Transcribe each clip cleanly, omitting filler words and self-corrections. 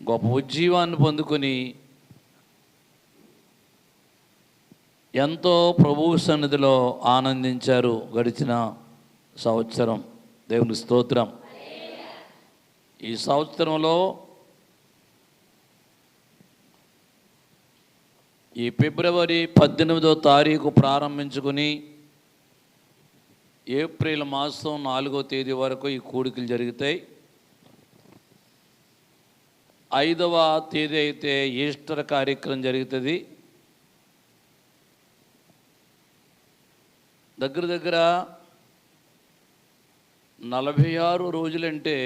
గొప్ప ఉజ్జీవాన్ని పొందుకొని ఎంతో ప్రభువు సన్నిధిలో ఆనందించారు గడిచిన సంవత్సరం. దేవుని స్తోత్రం. ఈ సంవత్సరంలో ఈ ఫిబ్రవరి 18వ తారీఖు ప్రారంభించుకుని ఏప్రిల్ మాసం 4వ తేదీ వరకు ఈ కూడికలు జరుగుతాయి. 5వ తేదీ అయితే ఈస్టర్ కార్యక్రమం జరుగుతుంది. దగ్గర దగ్గర 46 రోజులంటే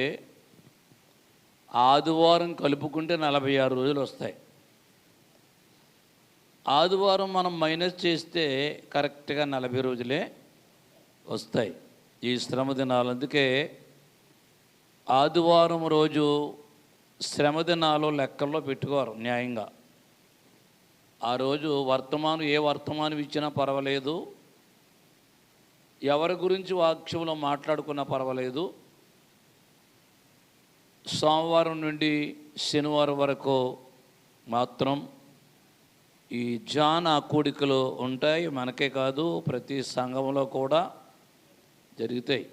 ఆదివారం కలుపుకుంటే 46 రోజులు వస్తాయి. ఆదివారం మనం మైనస్ చేస్తే కరెక్ట్గా 40 రోజులే వస్తాయి ఈ శ్రమ దినాలు. అందుకే ఆదివారం రోజు శ్రమ దినాలు లెక్కల్లో పెట్టుకోరు న్యాయంగా. ఆ రోజు ఏ వర్తమానం ఇచ్చినా పర్వాలేదు, ఎవరి గురించి వాక్యంలో మాట్లాడుకున్నా పర్వాలేదు, సోమవారం నుండి శనివారం వరకు మాత్రం ఈ జాన్ కూడికలు ఉంటాయి. మనకే కాదు, ప్రతి సంఘంలో కూడా జరుగుతాయి.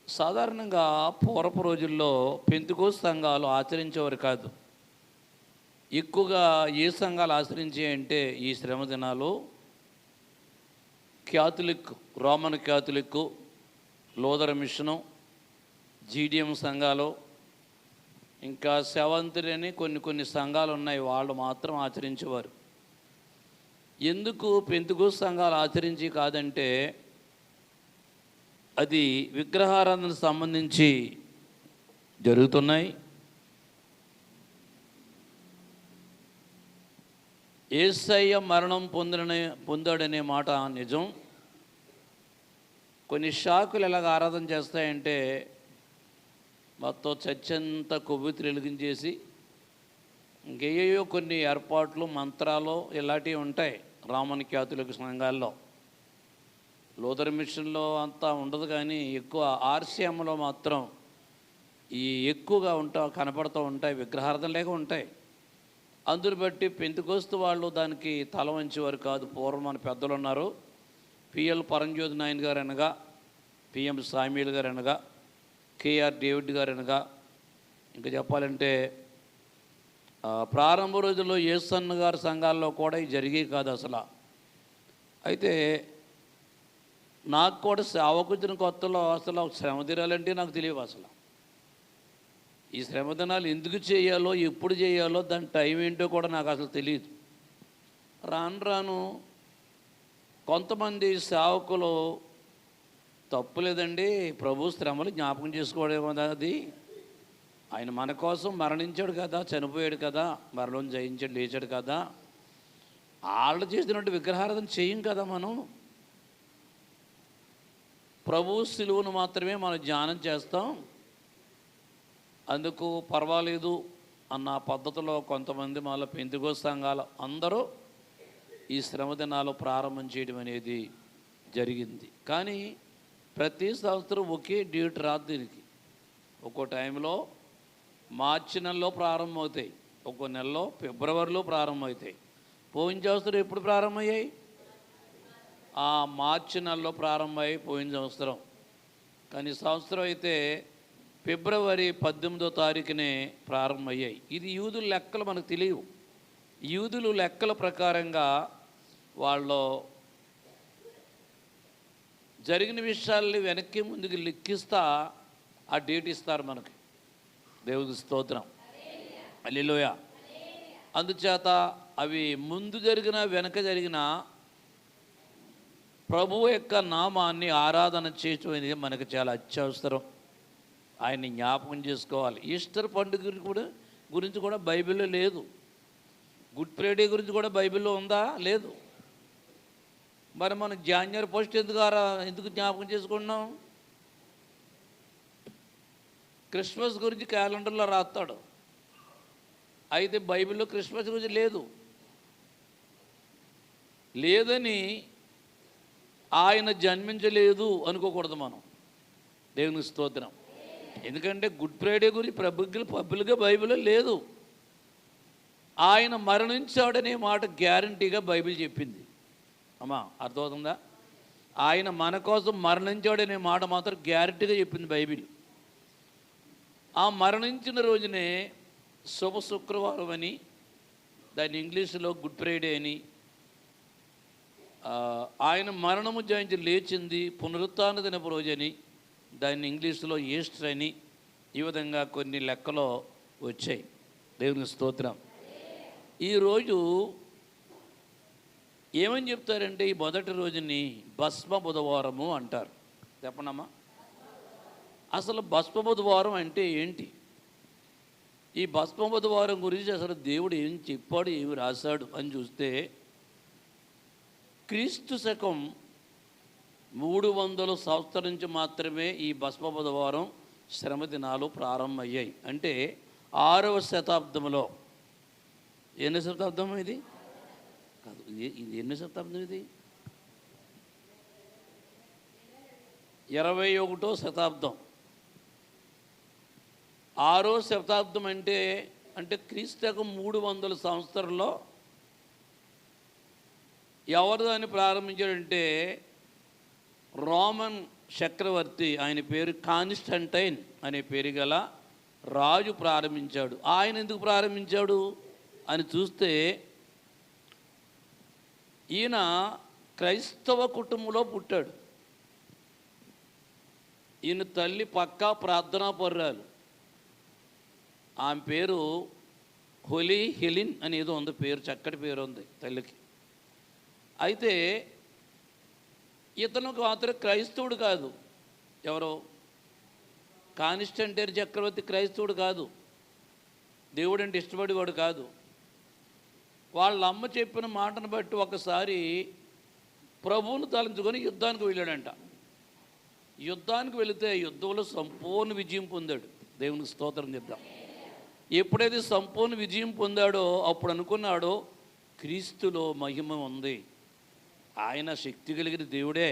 సాధారణంగా పూర్వపు రోజుల్లో పెంతెకోస్తు సంఘాలు ఆచరించేవారు కాదు. ఎక్కువగా ఏ సంఘాలు ఆచరించాయంటే ఈ శ్రమ దినాలు Catholic, Roman Catholic, Luther mission, GDM సంఘాలు, ఇంకా సెవంతరి అని కొన్ని సంఘాలు ఉన్నాయి, వాళ్ళు మాత్రం ఆచరించేవారు. ఎందుకు పెంతెకోస్తు సంఘాలు ఆచరించి కాదంటే అది విగ్రహారాధనకు సంబంధించి జరుగుతున్నాయి. యేసయ్య మరణం పొందాడనే మాట నిజం. కొన్ని శాఖలు ఎలాగ ఆరాధన చేస్తాయంటే మొత్తం చర్చంతా కొవ్వొత్తులు వెలిగించేసి ఇంకేయో కొన్ని ఏర్పాట్లు, మంత్రాలు ఇలాంటివి ఉంటాయి రోమన్ క్యాథలిక్ సంఘాల్లో. లూథర్ మిషన్లో అంతా ఉండదు, కానీ ఎక్కువ ఆర్సీఎంలో మాత్రం ఈ ఎక్కువగా కనపడుతూ ఉంటాయి, విగ్రహార్థం లేక ఉంటాయి. అందుని బట్టి పెంతెకోస్తు వాళ్ళు దానికి తల వంచేవారు కాదు. పూర్వం మన పెద్దలు ఉన్నారు, పిఎల్ పరంజ్యోతి నాయన్ గారు అనగా, పిఎం సామ్యూల్ గారు అనగా, కేఆర్ డేవిడ్ గారు అనగా, ఇంకా చెప్పాలంటే ప్రారంభ రోజుల్లో యేసన్న గారి సంఘాల్లో కూడా ఇవి జరిగేవి కాదు అసలు. అయితే నాకు కూడా సేవకుచిన కొత్తలో అసలు శ్రమ దినాలంటే నాకు తెలియవు. అసలు ఈ శ్రమ దినాలు ఎందుకు చేయాలో, ఎప్పుడు చేయాలో, దాని టైం ఏంటో కూడా నాకు అసలు తెలియదు. రాను కొంతమంది సేవకులు తప్పులేదండి, ప్రభు శ్రమలు జ్ఞాపకం చేసుకోవడం కదా, అది ఆయన మన కోసం మరణించాడు కదా, చనిపోయాడు కదా, మరణం జయించాడు, లేచాడు కదా, వాళ్ళు చేసినట్టు విగ్రహారాధన చేయం కదా. మనం ప్రభు శిలువను మాత్రమే మనం ధ్యానం చేస్తాం, అందుకు పర్వాలేదు అన్న పద్ధతిలో కొంతమంది మళ్ళీ పెంతెకోస్తు సంఘాలు అందరూ ఈ శ్రమ దినాలు ప్రారంభం చేయడం అనేది జరిగింది. కానీ ప్రతి సంవత్సరం ఒకే డేట్ రాదు దీనికి. ఒక్కో టైంలో మార్చి నెలలో ప్రారంభమవుతాయి, ఒక్కో నెలలో ఫిబ్రవరిలో ప్రారంభమవుతాయి. పోయిన సంవత్సరం ఎప్పుడు ప్రారంభమయ్యాయి? ఆ మార్చి నెలలో ప్రారంభమై పోయిన సంవత్సరం. కానీ సంవత్సరం అయితే ఫిబ్రవరి 18వ తారీఖునే ప్రారంభమయ్యాయి. ఇది యూదుల లెక్కలు మనకు తెలియవు. యూదులు లెక్కల ప్రకారంగా వాళ్ళు జరిగిన విషయాల్ని వెనక్కి ముందుకు లెక్కిస్తా ఆ డేట్ ఇస్తారు మనకి. దేవుని స్తోత్రం, హల్లెలూయా. అందుచేత అవి ముందు జరిగిన వెనక జరిగిన ప్రభువు యొక్క నామాన్ని ఆరాధన చేయటం అనేది మనకు చాలా అత్యవసరం. ఆయన్ని జ్ఞాపకం చేసుకోవాలి. ఈస్టర్ పండుగ గురించి కూడా బైబిల్లో లేదు. గుడ్ ఫ్రైడే గురించి కూడా బైబిల్లో ఉందా? లేదు. మరి మనం జాన్యువరి 1 ఎందుకు జ్ఞాపకం చేసుకుంటున్నాం? క్రిస్మస్ గురించి క్యాలెండర్లో రాస్తాడు, అయితే బైబిల్లో క్రిస్మస్ గురించి లేదని ఆయన జన్మించలేదు అనుకోకూడదు మనం. దేవునికి స్తోత్రం. ఎందుకంటే గుడ్ ఫ్రైడే గురించి పబ్లిక్గా బైబిల్లో లేదు. ఆయన మరణించాడనే మాట గ్యారంటీగా బైబిల్ చెప్పింది. అమ్మా అర్థమవుతుందా? ఆయన మన కోసం మరణించాడనే మాట మాత్రం గ్యారంటీగా చెప్పింది బైబిల్. ఆ మరణించిన రోజునే శుభ శుక్రవారం అని, దాన్ని ఇంగ్లీషులో గుడ్ ఫ్రైడే అని, ఆయన మరణము జయించి లేచింది పునరుత్థాన దినపు రోజని, దాన్ని ఇంగ్లీషులో ఈస్టర్ అని, ఈ విధంగా కొన్ని లెక్కలో వచ్చాయి. దేవుని స్తోత్రం. ఈరోజు ఏమని చెప్తారంటే ఈ మొదటి రోజుని భస్మ బుధవారము అంటారు. చెప్పనమ్మా, అసలు భస్మ బుధవారం అంటే ఏంటి? ఈ భస్మ బుధవారం గురించి అసలు దేవుడు ఏం చెప్పాడు, ఏమి రాశాడు అని చూస్తే, క్రీస్తు శకం 300 సంవత్సరం నుంచి మాత్రమే ఈ భస్మ బుధవారం శ్రమ దినాలు ప్రారంభమయ్యాయి. అంటే 6వ శతాబ్దంలో. ఎన్నో శతాబ్దం ఇది? కాదు, ఇది ఎన్నో శతాబ్దం? ఇది 21వ శతాబ్దం. 6వ శతాబ్దం అంటే క్రీస్తుకు 300 సంవత్సరంలో ఎవరు దాన్ని ప్రారంభించాడంటే రోమన్ చక్రవర్తి, ఆయన పేరు కాన్స్టంటైన్ అనే పేరు గల రాజు ప్రారంభించాడు. ఆయన ఎందుకు ప్రారంభించాడు అని చూస్తే, ఈయన క్రైస్తవ కుటుంబంలో పుట్టాడు. ఈయన తల్లి పక్కా ప్రార్థనా పరురాలు. ఆమె పేరు హోలీ హెలిన్ అనేదో ఉంది, పేరు చక్కటి పేరు ఉంది తల్లికి. అయితే ఇతనికి మాత్రం క్రైస్తవుడు కాదు. ఎవరో కాన్స్టంటైన్ చక్రవర్తి క్రైస్తవుడు కాదు, దేవుడు అంటే ఇష్టపడేవాడు కాదు. వాళ్ళ అమ్మ చెప్పిన మాటను బట్టి ఒకసారి ప్రభువును తలంచుకొని యుద్ధానికి వెళ్ళాడంట. యుద్ధానికి వెళితే యుద్ధంలో సంపూర్ణ విజయం పొందాడు. దేవునికి స్తోత్రం చెప్దాం. ఎప్పుడైతే సంపూర్ణ విజయం పొందాడో అప్పుడు అనుకున్నాడో క్రీస్తులో మహిమ ఉంది, ఆయన శక్తి కలిగిన దేవుడే,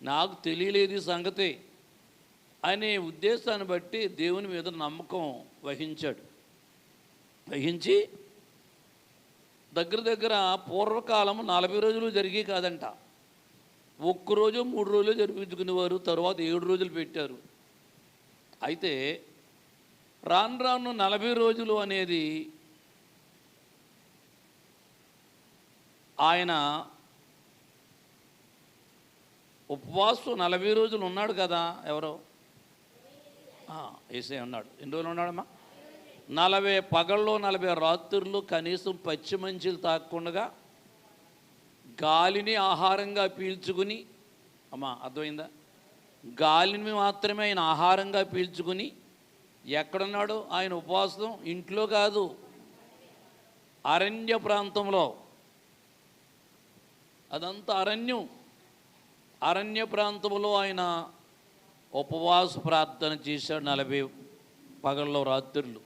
నాకు తెలియలేదు ఈ సంగతి అనే ఉద్దేశాన్ని బట్టి దేవుని మీద నమ్మకం వహించి దగ్గర పూర్వకాలం 40 రోజులు జరిగి కాదంట, ఒక్కరోజు 3 రోజులు జరిపించుకునేవారు. తర్వాత 7 రోజులు పెట్టారు. అయితే రాను 40 రోజులు అనేది ఆయన ఉపవాసం 40 రోజులు ఉన్నాడు కదా. ఎవరో యేసయ్య ఉన్నాడు. ఎన్ని రోజులు ఉన్నాడమ్మా? 40 పగల్లో 40 రాత్రులు కనీసం పచ్చి మంచులు తాగకుండా గాలిని ఆహారంగా పీల్చుకుని, అమ్మా అర్థమైందా? గాలిని మాత్రమే ఆయన ఆహారంగా పీల్చుకుని ఎక్కడున్నాడు ఆయన ఉపవాసం? ఇంట్లో కాదు, అరణ్య ప్రాంతంలో. అదంతా అరణ్య ప్రాంతంలో ఆయన ఉపవాస ప్రార్థన చేశాడు 40 పగల్లో రాత్రులు.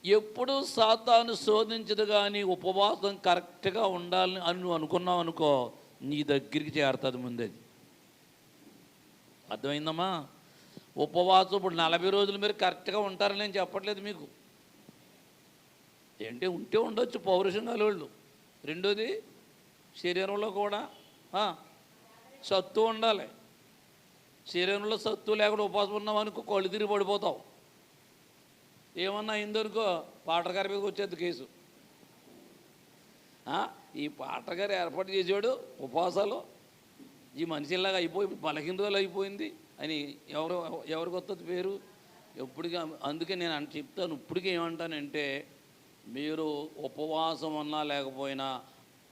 ఎప్పుడు సాతాను శోధించదు, కానీ ఉపవాసం కరెక్ట్గా ఉండాలని అని నువ్వు అనుకున్నావు అనుకో, నీ దగ్గరికి చేరుతుంది ముందేది. అర్థమైందమ్మా? ఉపవాసం ఇప్పుడు 40 రోజులు మీరు కరెక్ట్గా ఉంటారని నేను చెప్పట్లేదు మీకు. ఏంటి ఉంటే ఉండొచ్చు పౌరుషం గలవాళ్ళు. రెండోది శరీరంలో కూడా సత్తు ఉండాలి. శరీరంలో సత్తు లేకుండా ఉపవాసం ఉన్నావు అనుకో, కళ్ళు తిరిగి పడిపోతావు. ఏమన్నా అయిందనుకో పాటగారి మీదకి వచ్చేది కేసు. ఈ పాటగారు ఏర్పాటు చేసాడు ఉపవాసాలు, ఈ మనిషిలాగా అయిపోయి బలహీన రోజులు అయిపోయింది అని ఎవరికి వస్తుంది పేరు ఎప్పటికీ. అందుకే నేను చెప్తాను, ఇప్పటికీ ఏమంటానంటే, మీరు ఉపవాసం అన్నా లేకపోయినా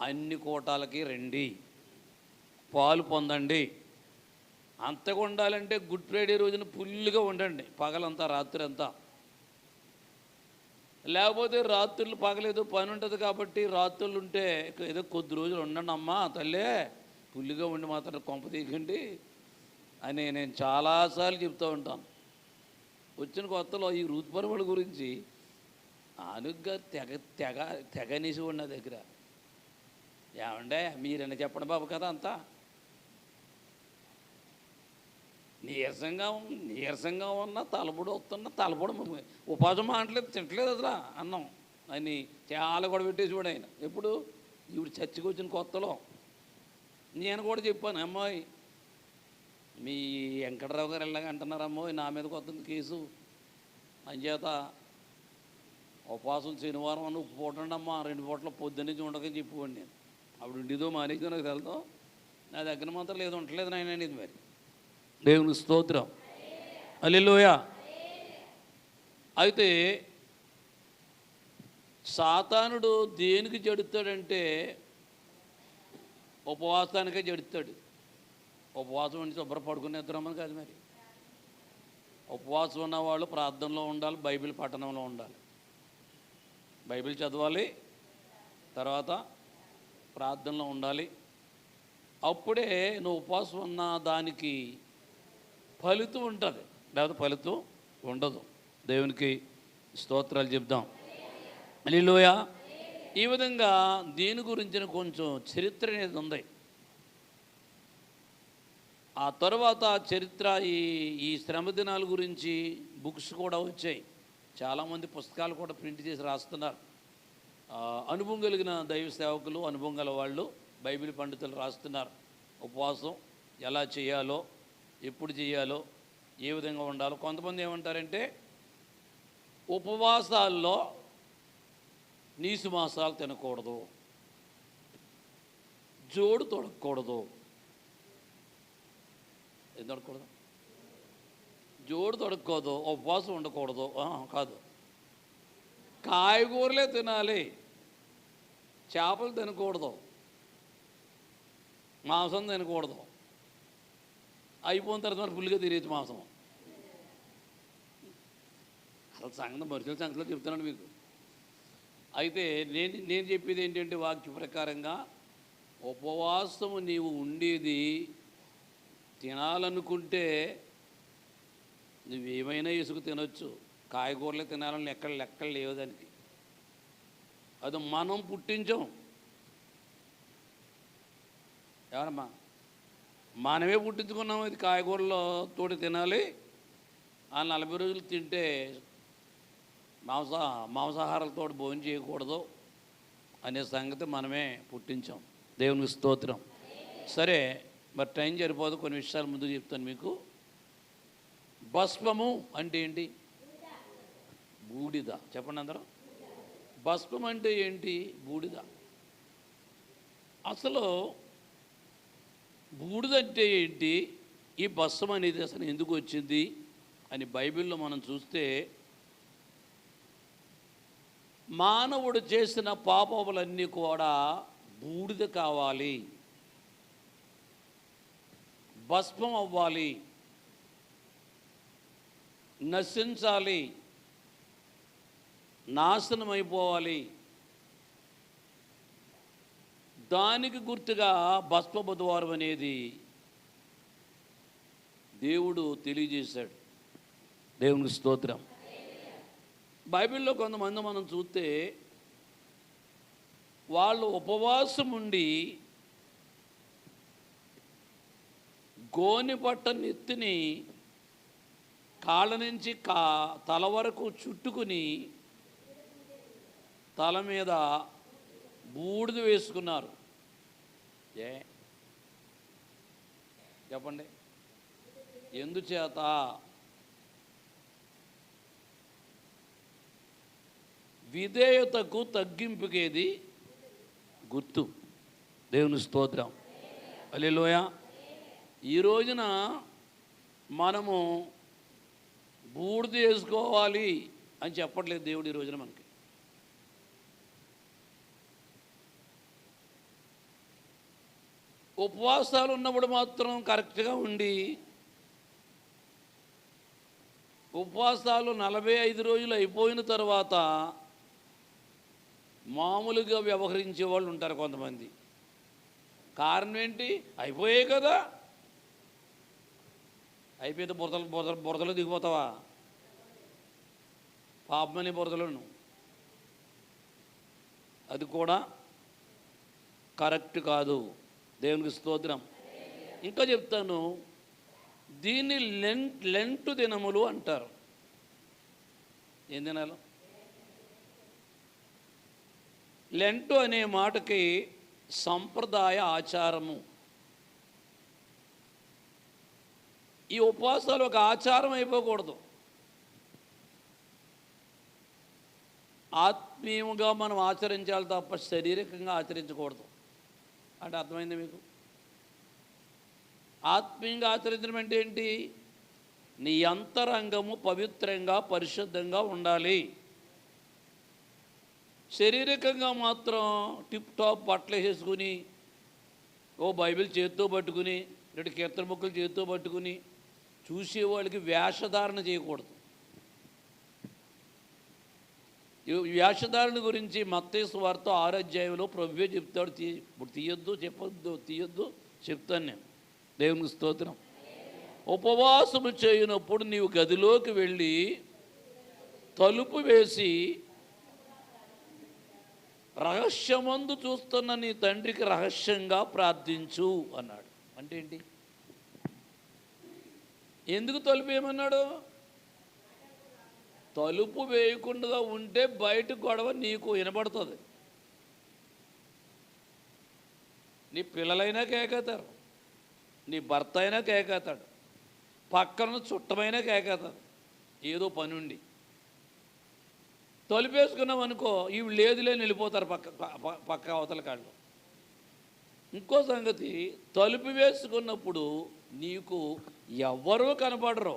అన్ని కూటాలకి రండి, పాలు పొందండి. అంతగా ఉండాలంటే గుడ్ ఫ్రైడే రోజున ఫుల్గా ఉండండి, పగలంతా రాత్రి అంతా. లేకపోతే రాత్రులు పగలేదో పని ఉంటుంది కాబట్టి రాత్రులు ఉంటే ఏదో కొద్ది రోజులు ఉండండి అమ్మా తల్లే, ఫుల్గా ఉండి మాత్రం కొంప తీయకండి అని నేను చాలాసార్లు చెప్తూ ఉంటాను. వచ్చిన కొత్తలో ఈ ఋతుపరముల గురించి అనుగ్గా తెగనేసి ఉన్న దగ్గర ఏమండే మీరన్నా చెప్పండి బాబు కదా అంతా. నీరసంగా ఉన్న తలపొడి వస్తున్న తలపొడి ఉపాసం మానట్లేదు, తింటలేదు అసలు అన్నం అని చాలా కూడా పెట్టేసి కూడా ఆయన. ఎప్పుడు ఈవిడ చర్చికి వచ్చిన కొత్తలో నేను కూడా చెప్పాను, అమ్మాయి మీ వెంకటరావు గారు ఎలాగ అంటున్నారమ్మో నా మీద కొత్త కేసు అంచేత ఉపవాసం శనివారం అని ఉప్పు పూటండి అమ్మా, 2 పూటల పొద్దున్నే ఉండకని చెప్పుకోండి. నేను అప్పుడు ఉండేదో మానేదో నాకు తెలుదో, నా దగ్గర మాత్రం లేదు ఉండలేదు నాయన అనేది. మరి దేవునికి స్తోత్రం, హల్లెలూయా. అయితే సాతానుడు దేనికి జడుతాడంటే ఉపవాసానికే జడుతాడు. ఉపవాసం అంటే శుభ్ర పడుకునే నిద్రమని కాదు. మరి ఉపవాసం ఉన్నవాళ్ళు ప్రార్థనలో ఉండాలి, బైబిల్ పఠనంలో ఉండాలి. బైబిల్ చదవాలి, తర్వాత ప్రార్థనలో ఉండాలి. అప్పుడే నువ్వు ఉపవాసం ఉన్న దానికి ఫలితం ఉంటుంది, లేకపోతే ఫలితం ఉండదు. దేవునికి స్తోత్రాలు చెప్దాం, హల్లెలూయా. ఈ విధంగా దీని గురించిన కొంచెం చరిత్ర అనేది ఉంది. ఆ తర్వాత చరిత్ర ఈ శ్రమ దినాల గురించి బుక్స్ కూడా వచ్చాయి. చాలామంది పుస్తకాలు కూడా ప్రింట్ చేసి రాస్తున్నారు. అనుభవం కలిగిన దైవ సేవకులు, అనుభవం గల వాళ్ళు, బైబిల్ పండితులు రాస్తున్నారు. ఉపవాసం ఎలా చేయాలో, ఎప్పుడు చేయాలో, ఏ విధంగా ఉండాలో. కొంతమంది ఏమంటారంటే ఉపవాసాల్లో నీసు మాంసాలు తినకూడదు, జోడు తొడకూడదు. ఏం తొడకూడదు? జోడు తొడకూడదు, ఉపవాసం ఉండకూడదు. కాదు, కాయగూరలే తినాలి, చేపలు తినకూడదు, మాంసం తినకూడదు. అయిపోయిన తర్వాత ఫుల్గా తినేది మాంసం. అసలు సంగతి మనుషుల సంగతిలో చెప్తున్నాను మీకు. అయితే నేను చెప్పేది ఏంటంటే వాక్య ప్రకారంగా ఉపవాసము నీవు ఉండేది తినాలనుకుంటే నువ్వేమైనా ఇసుకు తినొచ్చు, కాయగూరలే తినాలని లెక్కలు లేవు దానికి. అది మనం పుట్టించాం. ఎవరమ్మా? మనమే పుట్టించుకున్నాం. ఇది కాయగూరలో తోటి తినాలి, ఆ 40 రోజులు తింటే మాంసాహారాలతో భోజనం చేయకూడదు అనే సంగతి మనమే పుట్టించాం. దేవునికి స్తోత్రం. సరే, మరి టైం సరిపోదు, కొన్ని విషయాలు ముందు చెప్తాను మీకు. భస్మము అంటే ఏంటి? బూడిద. చెప్పండి అందరూ. భస్మం అంటే ఏంటి? బూడిద. అసలు బూడిద అంటే ఏంటి, ఈ భస్మం అనేది అసలు ఎందుకు వచ్చింది అని బైబిల్లో మనం చూస్తే, మానవుడు చేసిన పాపములన్నీ కూడా బూడిద కావాలి, భస్మం అవ్వాలి, నశించాలి, నాశనం అయిపోవాలి. దానికి గుర్తుగా భస్మ బుధవారం అనేది దేవుడు తెలియజేశాడు. దేవునికి స్తోత్రం. బైబిల్లో కొంతమంది మనం చూస్తే వాళ్ళు ఉపవాసం ఉండి గోని పట్ట నెత్తిని కాళ్ళ నుంచి తల వరకు చుట్టుకుని తల మీద బూడిద వేసుకున్నారు. చెప్పండి, ఎందుచేత? విధేయతకు తగ్గింపుకేది గుర్తు. దేవుని స్తోత్రం, హల్లెలూయా. ఈ రోజున మనము బూడిద వేసుకోవాలి అని చెప్పట్లేదు దేవుడు. ఈ రోజున మనకి ఉపవాసాలు ఉన్నప్పుడు మాత్రం కరెక్ట్గా ఉండి, ఉపవాసాలు 45 రోజులు అయిపోయిన తర్వాత మామూలుగా వ్యవహరించే వాళ్ళు ఉంటారు కొంతమంది. కారణం ఏంటి? అయిపోయాయి కదా, అయిపోతే బురదలో దిగిపోతావా? పాపమని బురదలను. అది కూడా కరెక్ట్ కాదు. దేవునికి స్తోత్రం. ఇంకా చెప్తాను, దీన్ని లెంటు దినములు అంటారు. ఏం దినాలు? లెంటు అనే మాటకి సంప్రదాయ ఆచారము. ఈ ఉపవాసాలు ఒక ఆచారం అయిపోకూడదు. ఆత్మీయంగా మనం ఆచరించాలి తప్ప శారీరకంగా ఆచరించకూడదు. అంటే అర్థమైంది మీకు? ఆత్మీయంగా ఆచరించడం అంటే ఏంటి? నీ అంతరంగము పవిత్రంగా పరిశుద్ధంగా ఉండాలి. శారీరకంగా మాత్రం టిప్ టాప్ బట్టలు వేసుకుని, ఓ బైబిల్ చేత్తో పట్టుకుని, 2 కీర్తన ముక్కలు చేత్తో పట్టుకుని చూసేవాళ్ళకి వేషధారణ చేయకూడదు. ఈ వేషధారణ గురించి మత్తయి సువార్త 6వ అధ్యాయంలో ప్రభువే చెప్తాడు. ఇప్పుడు తీయొద్దు చెప్తాను నేను. దేవునికి స్తోత్రం. ఉపవాసము చేయనప్పుడు నీవు గదిలోకి వెళ్ళి తలుపు వేసి రహస్యమందు చూస్తున్న నీ తండ్రికి రహస్యంగా ప్రార్థించు అన్నాడు. అంటే ఏంటి? ఎందుకు తలుపు ఏమన్నాడు? తలుపు వేయకుండా ఉంటే బయట గొడవ నీకు వినబడుతుంది. నీ పిల్లలైనా కేకేతారు, నీ భర్త అయినా కేకేతాడు, పక్కన చుట్టమైనా కేకేతారు, ఏదో పని ఉండి. తలుపు వేసుకున్నాం అనుకో, ఇవి లేదులే వెళ్ళిపోతారు పక్క అవతల కాళ్ళు. ఇంకో సంగతి, తలుపు వేసుకున్నప్పుడు నీకు ఎవ్వరూ కనపడరు.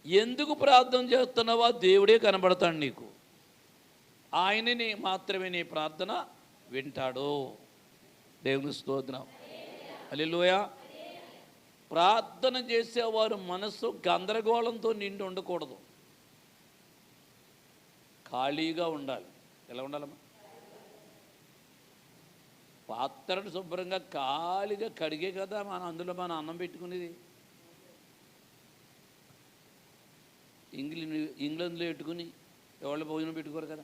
ఎందుకు ప్రార్థన చేస్తున్నావో దేవుడే కనబడతాడు నీకు. ఆయనని మాత్రమే నీ ప్రార్థన వింటాడు. దేవుని స్తోత్రం. హల్లెలూయా. ప్రార్థన చేసేవారు మనసు గందరగోళంతో నిండి ఉండకూడదు, ఖాళీగా ఉండాలి. ఎలా ఉండాలమ్మా? పాత్రను శుభ్రంగా ఖాళీగా కడిగే కదా మనం అందులో మనం అన్నం పెట్టుకునేది. ఇంగ్లాండ్లో పెట్టుకుని ఎవరి భోజనం పెట్టుకోరు కదా.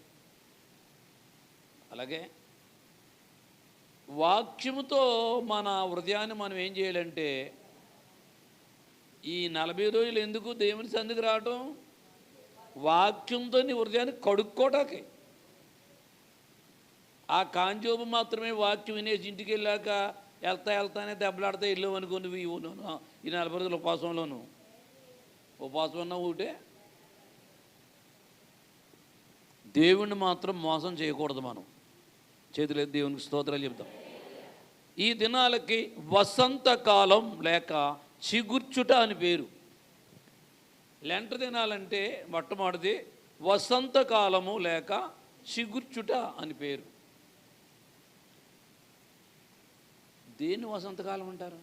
అలాగే వాక్యముతో మన హృదయాన్ని మనం ఏం చేయాలంటే, ఈ 40 రోజులు ఎందుకు దేవుని సన్నిధికి రావటం? వాక్యంతో నీ హృదయాన్ని కడుక్కోటానికి. ఆ కాంజోబు మాత్రమే వాక్యం వినేసి ఇంటికి వెళ్ళాక వెళ్తానే దెబ్బలాడితే వెళ్ళావు అనుకో, నువ్వు ఈ 40 రోజుల ఉపవాసం ఉన్నావు ఒకటే. దేవుణ్ణి మాత్రం మోసం చేయకూడదు. మనం చేతులేదు దేవునికి స్తోత్రాలు చెప్తాం. ఈ దినాలకి వసంతకాలం లేక చిగుర్చుట అని పేరు. లెంట దినాలంటే మొట్టమొదటిది వసంతకాలము లేక చిగుర్చుట అని పేరు. దేన్ని వసంతకాలం అంటారు?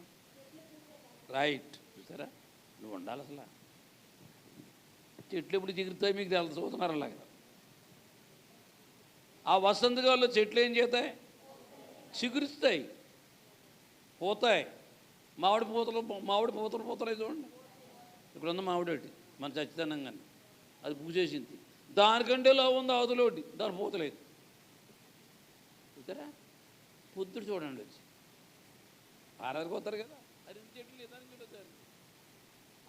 రైట్. చూసారా, నువ్వు ఉండాలి. అసలు చెట్లు ఎప్పుడు చిగురుతాయి మీకు తెలుసు, చూస్తున్నారు అలాగా. ఆ వసంతకాలంలో చెట్లు ఏం చేస్తాయి? చిగురుస్తాయి, పోతాయి. మామిడి పూతలు పోతాయి చూడండి. ఇక్కడ ఉన్న మామిడి ఒకటి మన చచ్చితనంగానే అది పూసేసింది. దానికంటే లో ఉంది అవతల ఒకటి, దాని పూతలేదు. చూసారా? పొద్దుడు చూడండి వచ్చి ఆరారికి వస్తారు కదా, అది చెట్లు దానికి చూడతారు.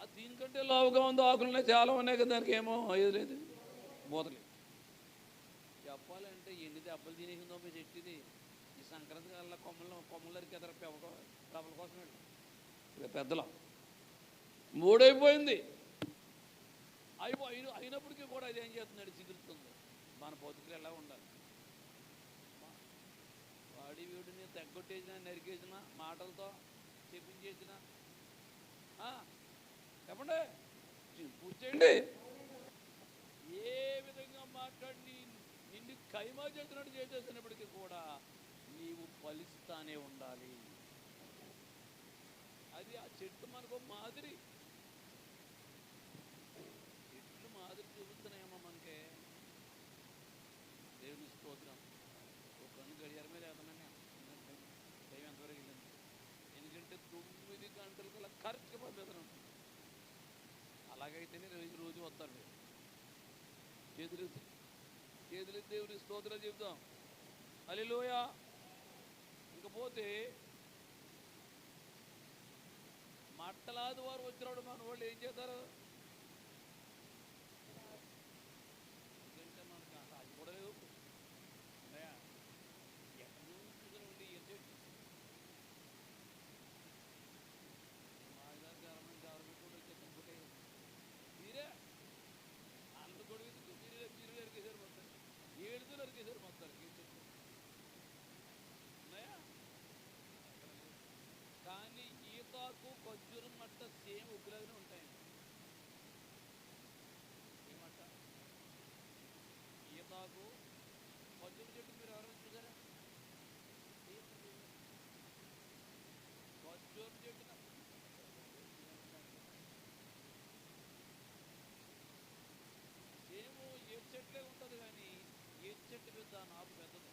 అది దీనికంటే లోవుగా ఉంది, ఆకులున్నాయి చాలా ఉన్నాయి కదా, దానికి ఏమో ఏది లేదు, పూతలేదు. చెప్పాలంటే ఎన్ని దెబ్బలు తినేసిందో మీ చెట్టుది. ఈ సంక్రాంతి కాలంలో కొమ్మలరికి ఎదర ప్రభల కోసం ఇక పెద్దలో మూడైపోయింది. అయినప్పటికీ కూడా అది ఏం చేస్తున్నాడు? చిగురుతుంది. మన బతుకులు ఎలా ఉండాలి? వాడి వీడిని తగ్గొట్టేసిన, నరికేసిన, మాటలతో చెప్పించేసిన, చెప్పండి, పూర్తి చేయండి. ఏ విధంగా మాట్లాడి నిన్ను కైమా చేసినట్టు చేసేసినప్పటికీ కూడా నీవు ఫలిస్తానే ఉండాలి. అది ఆ చెట్టు మనకు మాదిరి. చెట్లు మాదిరి చూపిస్తున్నాయేమో మనకే. దేవుని స్తోత్రం. ఒక కన్ను గడియార మీద వేదనంగా టైం ఎంతవరకు వెళ్ళింది? ఎందుకంటే 9 గంటలకల్లా కరెక్ట్గా పంపిస్తాను. అలాగైతేనే రోజు వస్తారు మీరు. చేతులు దేవుని స్తోత్రాలు చెబుతాం. హల్లెలూయా. ఇంకపోతే అట్టలాది వారు వచ్చినప్పుడు మన వాళ్ళు ఏం చేస్తారు? ఎందుకంటే మనకు అది కూడా లేవు. ఎక్కడ చూసారండి ఎత్తేటి గవర్నమెంట్ కూడా వచ్చేస్తాం పుట్టే మీరే వాళ్ళు కూడా మీరు నరికేశారు మొత్తం, ఏడుతో నరికేశారు మొత్తానికి. ఉన్నాయా? కానీ ఈతాకు ఖర్జూరం మట్ట సేమ్ ఒకేలాగానే ఉంటాయండి. ఏమట్ట ఈతాకు ఖర్జూరం చెట్టు మీరు ఎవరైనా చూసారా? ఖర్జూరం చెట్టు సేమ్ ఏ చెట్లే ఉంటుంది, కానీ ఏ చెట్టు పెద్ద నాకు పెద్దది.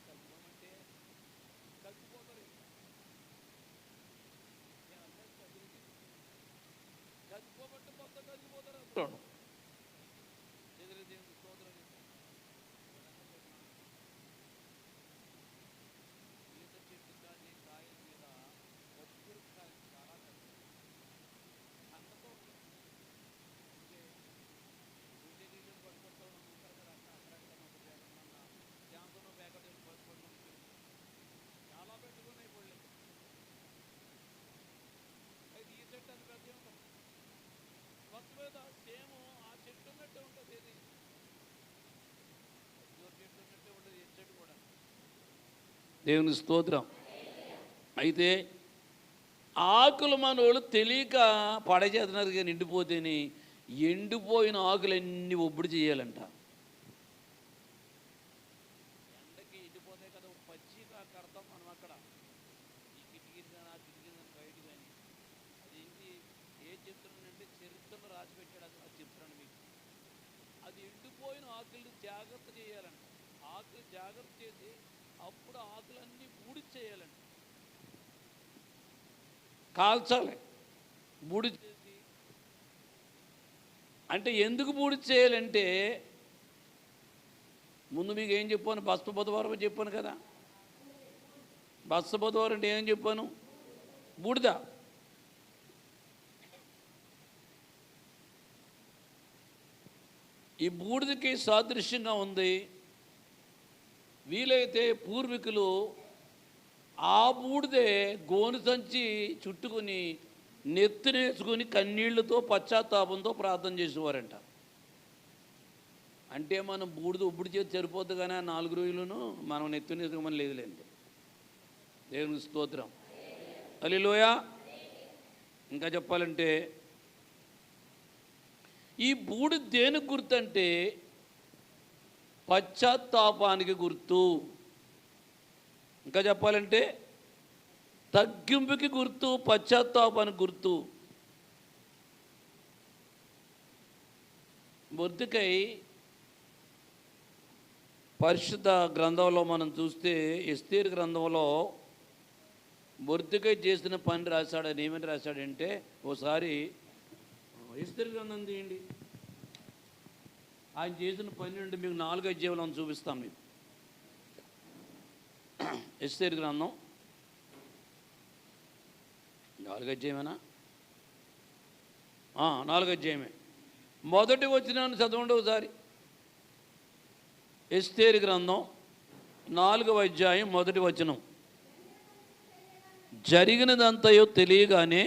కలిసిపోమంటే కలిసిపోతారు. కలిసిపోమంటే మొత్తం కలిసిపోతారు. దేవుని స్తోత్రం. ఈత చెట్టు కానీ కాయల మీద ఖర్జూర కాయలు చాలా పెద్దది. అన్నతో అంటే నీళ్ళు పట్టుకుంటూ ఉంటారు కదా, అక్కడక్కడ ఒక ప్యాకెట్ అన్న జాంతో ప్యాకెట్ పట్టుకుంటూ చాలా పెట్టుకున్నాయి పళ్ళు. అయితే ఈ చెట్టు అంత పెద్ద ఉంటుంది, కొత్త మీద సేమ్ ఆ చెట్టు ఉన్నట్టే ఉంటుంది. ఏది ఖర్జూర చెట్టు ఉన్నట్టే ఉంటుంది ఈ చెట్టు కూడా. దేవుని స్తోత్రం. అయితే ఆకులు మనోళ్ళు తెలియక పడచేస్తున్నారు, కానీ ఎండిపోతేని ఎండిపోయిన ఆకులన్నీ ఒబ్బడి చేయాలంట. ఎండకి ఎండిపోతాయి కదా, పచ్చిగా కడతాం మనం అక్కడ ఈ కిటికీ కానీ ఆ కిటికీ కానీ బయట కానీ. అదేంటి ఏ చెప్తున్నానంటే చరిత్రను రాసి పెట్టాడు, అది చెప్తున్నాను మీకు. అది ఎండిపోయిన ఆకుల్ని జాగ్రత్త చేయాలంట. ఆకులు జాగ్రత్త చేసి అప్పుడు ఆకులన్నీ బూడి చేయాలంట, కాల్చాలి. బూడి చేసి అంటే ఎందుకు బూడి చేయాలంటే, ముందు మీకు ఏం చెప్పాను? బస్సు బుధవారం చెప్పాను కదా. బస్సు బుధవారం అంటే ఏం చెప్పాను? బూడిద. ఈ బూడిదకి సాదృశ్యంగా ఉంది. వీలైతే పూర్వీకులు ఆ బూడిదే గోను సంచి చుట్టుకొని నెత్తినేసుకొని కన్నీళ్లతో పశ్చాత్తాపంతో ప్రార్థన చేసేవారంట. అంటే మనం బూడిద ఉబ్బుడి చేసి సరిపోద్దు, కానీ 4 రోజులను మనం నెత్తినేసుకోమని లేదులేండి. దేవుని స్తోత్రం. హల్లెలూయా. ఇంకా చెప్పాలంటే ఈ బూడిద దేనికి గుర్తు అంటే పశ్చాత్తాపానికి గుర్తు. ఇంకా చెప్పాలంటే తగ్గింపుకి గుర్తు, పశ్చాత్తాపానికి గుర్తు. మొర్దెకై పరిశుద్ధ గ్రంథంలో మనం చూస్తే ఎస్తేరు గ్రంథంలో మొర్దెకై చేసిన పని రాశాడు. అని ఏమని రాశాడంటే, ఓసారి ఎస్తేరు గ్రంథం తీయండి. ఆయన చేసిన పని నుండి మీకు 4 అధ్యాయాలను చూపిస్తాం. మీకు ఎస్తేరు గ్రంథం 4 అధ్యాయమేనా? 4 అధ్యాయమే. మొదటి వచనాన్ని చదవండి ఒకసారి. ఎస్తేరు గ్రంథం 4వ అధ్యాయం 1వ వచనం. జరిగినదంతయో తెలియగానే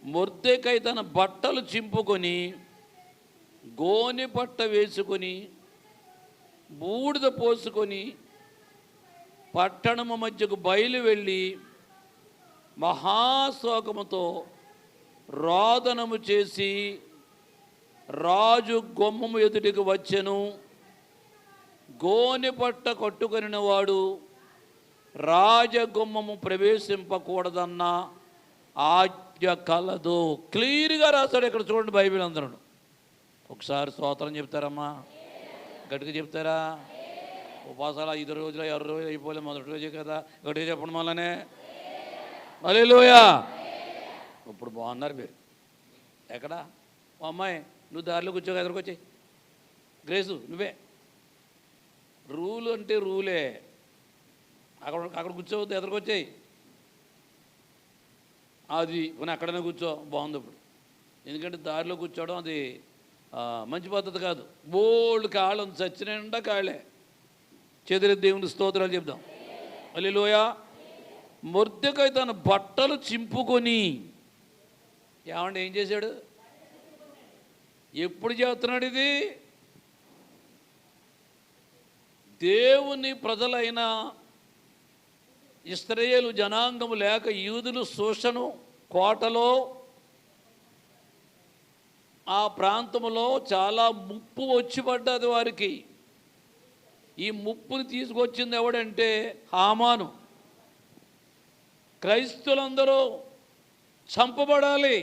మొర్దెకై తన బట్టలు చింపుకొని గోనె పట్ట వేసుకొని బూడిద పోసుకొని పట్టణము మధ్యకు బయలు వెళ్ళి మహాశోకముతో రోదనము చేసి రాజు గుమ్మము ఎదుటికి వచ్చెను. గోనె పట్ట కట్టుకొనిన వాడు రాజగుమ్మము ప్రవేశింపకూడదన్న ఆజ్ఞ కలదు. క్లియర్గా రాశాడు ఇక్కడ, చూడండి బైబిల్ అందరూ. ఒకసారి స్తోత్రం చెప్తారమ్మా, గట్టిగా చెప్తారా? ఉపవాసాలు 5 రోజులు 6 రోజులు అయిపోలే, మొదటి రోజే కదా. గట్టిగా చెప్పండి మళ్ళనే. హల్లెలూయా. ఇప్పుడు బాగున్నారు మీరు. ఎక్కడా అమ్మాయి? నువ్వు దారిలో కూర్చోగా ఎదురుకొచ్చాయి. గ్రేసు నువ్వే. రూలు అంటే రూలే, అక్కడ అక్కడ కూర్చోవద్దు, ఎదరికొచ్చాయి. అది పోనీ అక్కడనే కూర్చో, బాగుంది ఇప్పుడు. ఎందుకంటే దారిలో కూర్చోవడం అది మంచి పద్ధతి కాదు. బోల్డ్ కాళ్ళు చచ్చినండా కాళ్ళే. చేతులెత్తి దేవునికి స్తోత్రాలు చెప్దాం. హల్లెలూయా. మొర్దెకై తన బట్టలు చింపుకొని ఏమంటే ఏం చేశాడు? ఎప్పుడు చేస్తున్నాడు ఇది? దేవుని ప్రజలైన ఇశ్రాయేలు జనాంగము లేక యూదులు శోషను కోటలో ఆ ప్రాంతంలో చాలా ముప్పు వచ్చి పడ్డది వారికి. ఈ ముప్పుని తీసుకొచ్చింది ఎవడంటే హామాను. క్రైస్తవులందరూ చంపబడాలి,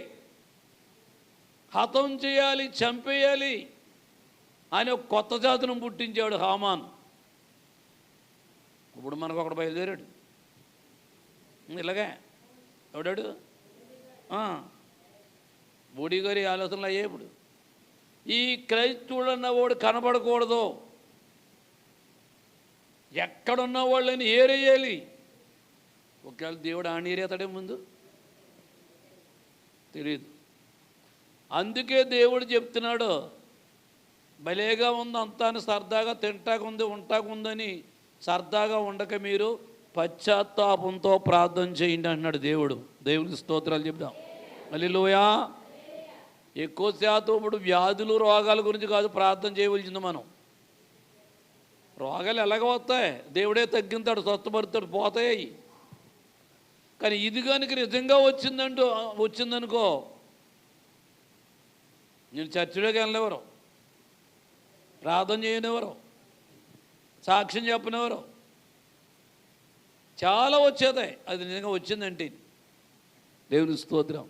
హతం చేయాలి, చంపేయాలి అని ఒక కొత్త జాతిని పుట్టించాడు హామాన్. ఇప్పుడు మనకు ఒకడు బయలుదేరాడు. ఇలాగే ఎవడాడు? బోడిగారి ఆలోచనలు అయ్యాయి. ఇప్పుడు ఈ క్రైస్తవుడు అన్నవాడు కనబడకూడదు, ఎక్కడున్న వాళ్ళని ఏరేయాలి. ఒకవేళ దేవుడు ఆణీరేతాడే ముందు తెలియదు. అందుకే దేవుడు చెప్తున్నాడు, భలేగా ఉంది అంతా సరదాగా తింటాకుంది ఉంటాకుందని సరదాగా ఉండక మీరు పశ్చాత్తాపంతో ప్రార్థన చేయండి అన్నాడు దేవుడు. దేవునికి స్తోత్రాలు చెప్దాం. హల్లెలూయా. ఎక్కువ శాతం ఇప్పుడు వ్యాధులు రోగాల గురించి కాదు ప్రార్థన చేయవలసింది మనం. రోగాలు ఎలాగ వస్తాయి? దేవుడే తగ్గింతాడు, స్వస్థపడతాడు, పోతాయి. కానీ ఇది కనుక నిజంగా వచ్చిందనుకో, నేను చర్చిలోకి వెళ్ళేవారు, ప్రార్థన చేయనివారు, సాక్ష్యం చెప్పనివారు, చాలా వచ్చేది. అది నిజంగా వచ్చిందంటే దేవుని స్తోత్రం.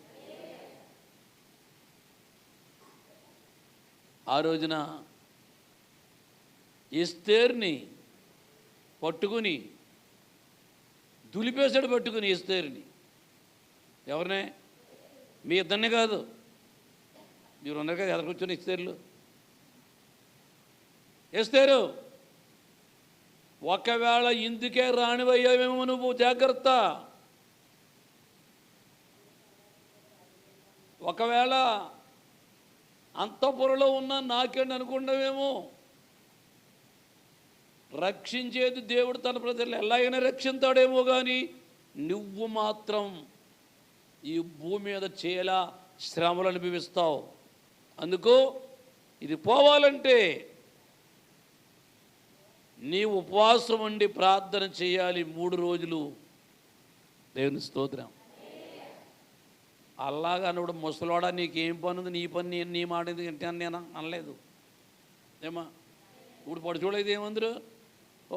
ఆ రోజున ఎస్తేరుని పట్టుకుని దులిపేశాడు. పట్టుకుని ఎస్తేరుని. ఎవరినే? మీ ఇద్దరిని కాదు, మీరు ఉన్నారు కదా ఎదరకొచ్చిన ఎస్తేరులు. ఎస్తేరు, ఒకవేళ ఇందుకే రానివయ్యావేమో నువ్వు, జాగ్రత్త. ఒకవేళ అంతఃపురలో ఉన్న నాకేంటి అనుకున్నావేమో. రక్షించేది దేవుడు తన ప్రజలు ఎలాగైనా రక్షిస్తాడేమో, కానీ నువ్వు మాత్రం ఈ భూమి మీద చేలా శ్రమలు అనుభవిస్తావు. అందుకు ఇది పోవాలంటే నీ ఉపవాసం ఉండి ప్రార్థన చేయాలి 3 రోజులు. దేవుని స్తోత్రం. అలాగా అన్నప్పుడు ముసలోడా నీకేం పని ఉంది, నీ పని నేను, నీ మాట ఎందుకు వింటాను నేను అనలేదు. ఏమా ఇప్పుడు పడి చూడలేదు ఏమందరు? ఓ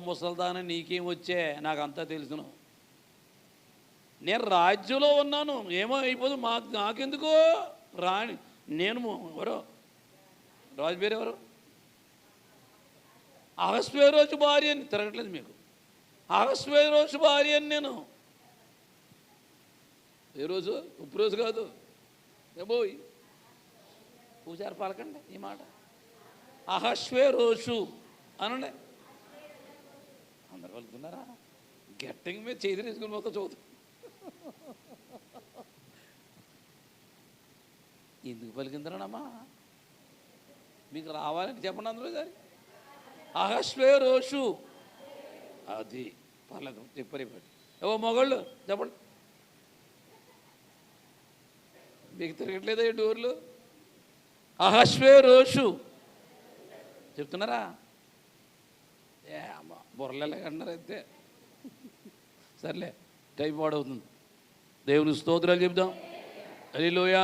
ముసలిదాన నీకేం వచ్చే, నాకు అంతా తెలుసును, నేను రాజ్యంలో ఉన్నాను, ఏమో అయిపోదు నాకెందుకు రాణి. నేను ఎవరో రాజు పేరు ఎవరు? అహస్వేరోజు భార్య అని తిరగట్లేదు మీకు. అహస్వేరోజు భార్య అని నేను. ఏ రోజు? ఉప్పు రోజు కాదు. ఏబోయ్ పూజారి పలకండి ఈ మాట. అహస్వేరోషు అనండి. అందరు వెళ్తున్నారా? గట్టింగ్ మీద చేతి తీసుకుని మొత్తం చదువుతాం. ఎందుకు పలికిందనమ్మా? మీకు రావాలని చెప్పండి అందరూ సరే. అహస్వేరోషు, అది పర్లేదు చెప్పారు. ఏవో మొగళ్ళు చెప్పండి. మీకు తిరగట్లేదా ఈ డోర్లు? అహస్వేరోషు చెప్తున్నారా? ఏ అమ్మ బుర్రలేక అన్నారు అయితే. సర్లే, టైం పాడవుతుంది. దేవుని స్తోత్రాలు చెప్దాం. హల్లెలూయా.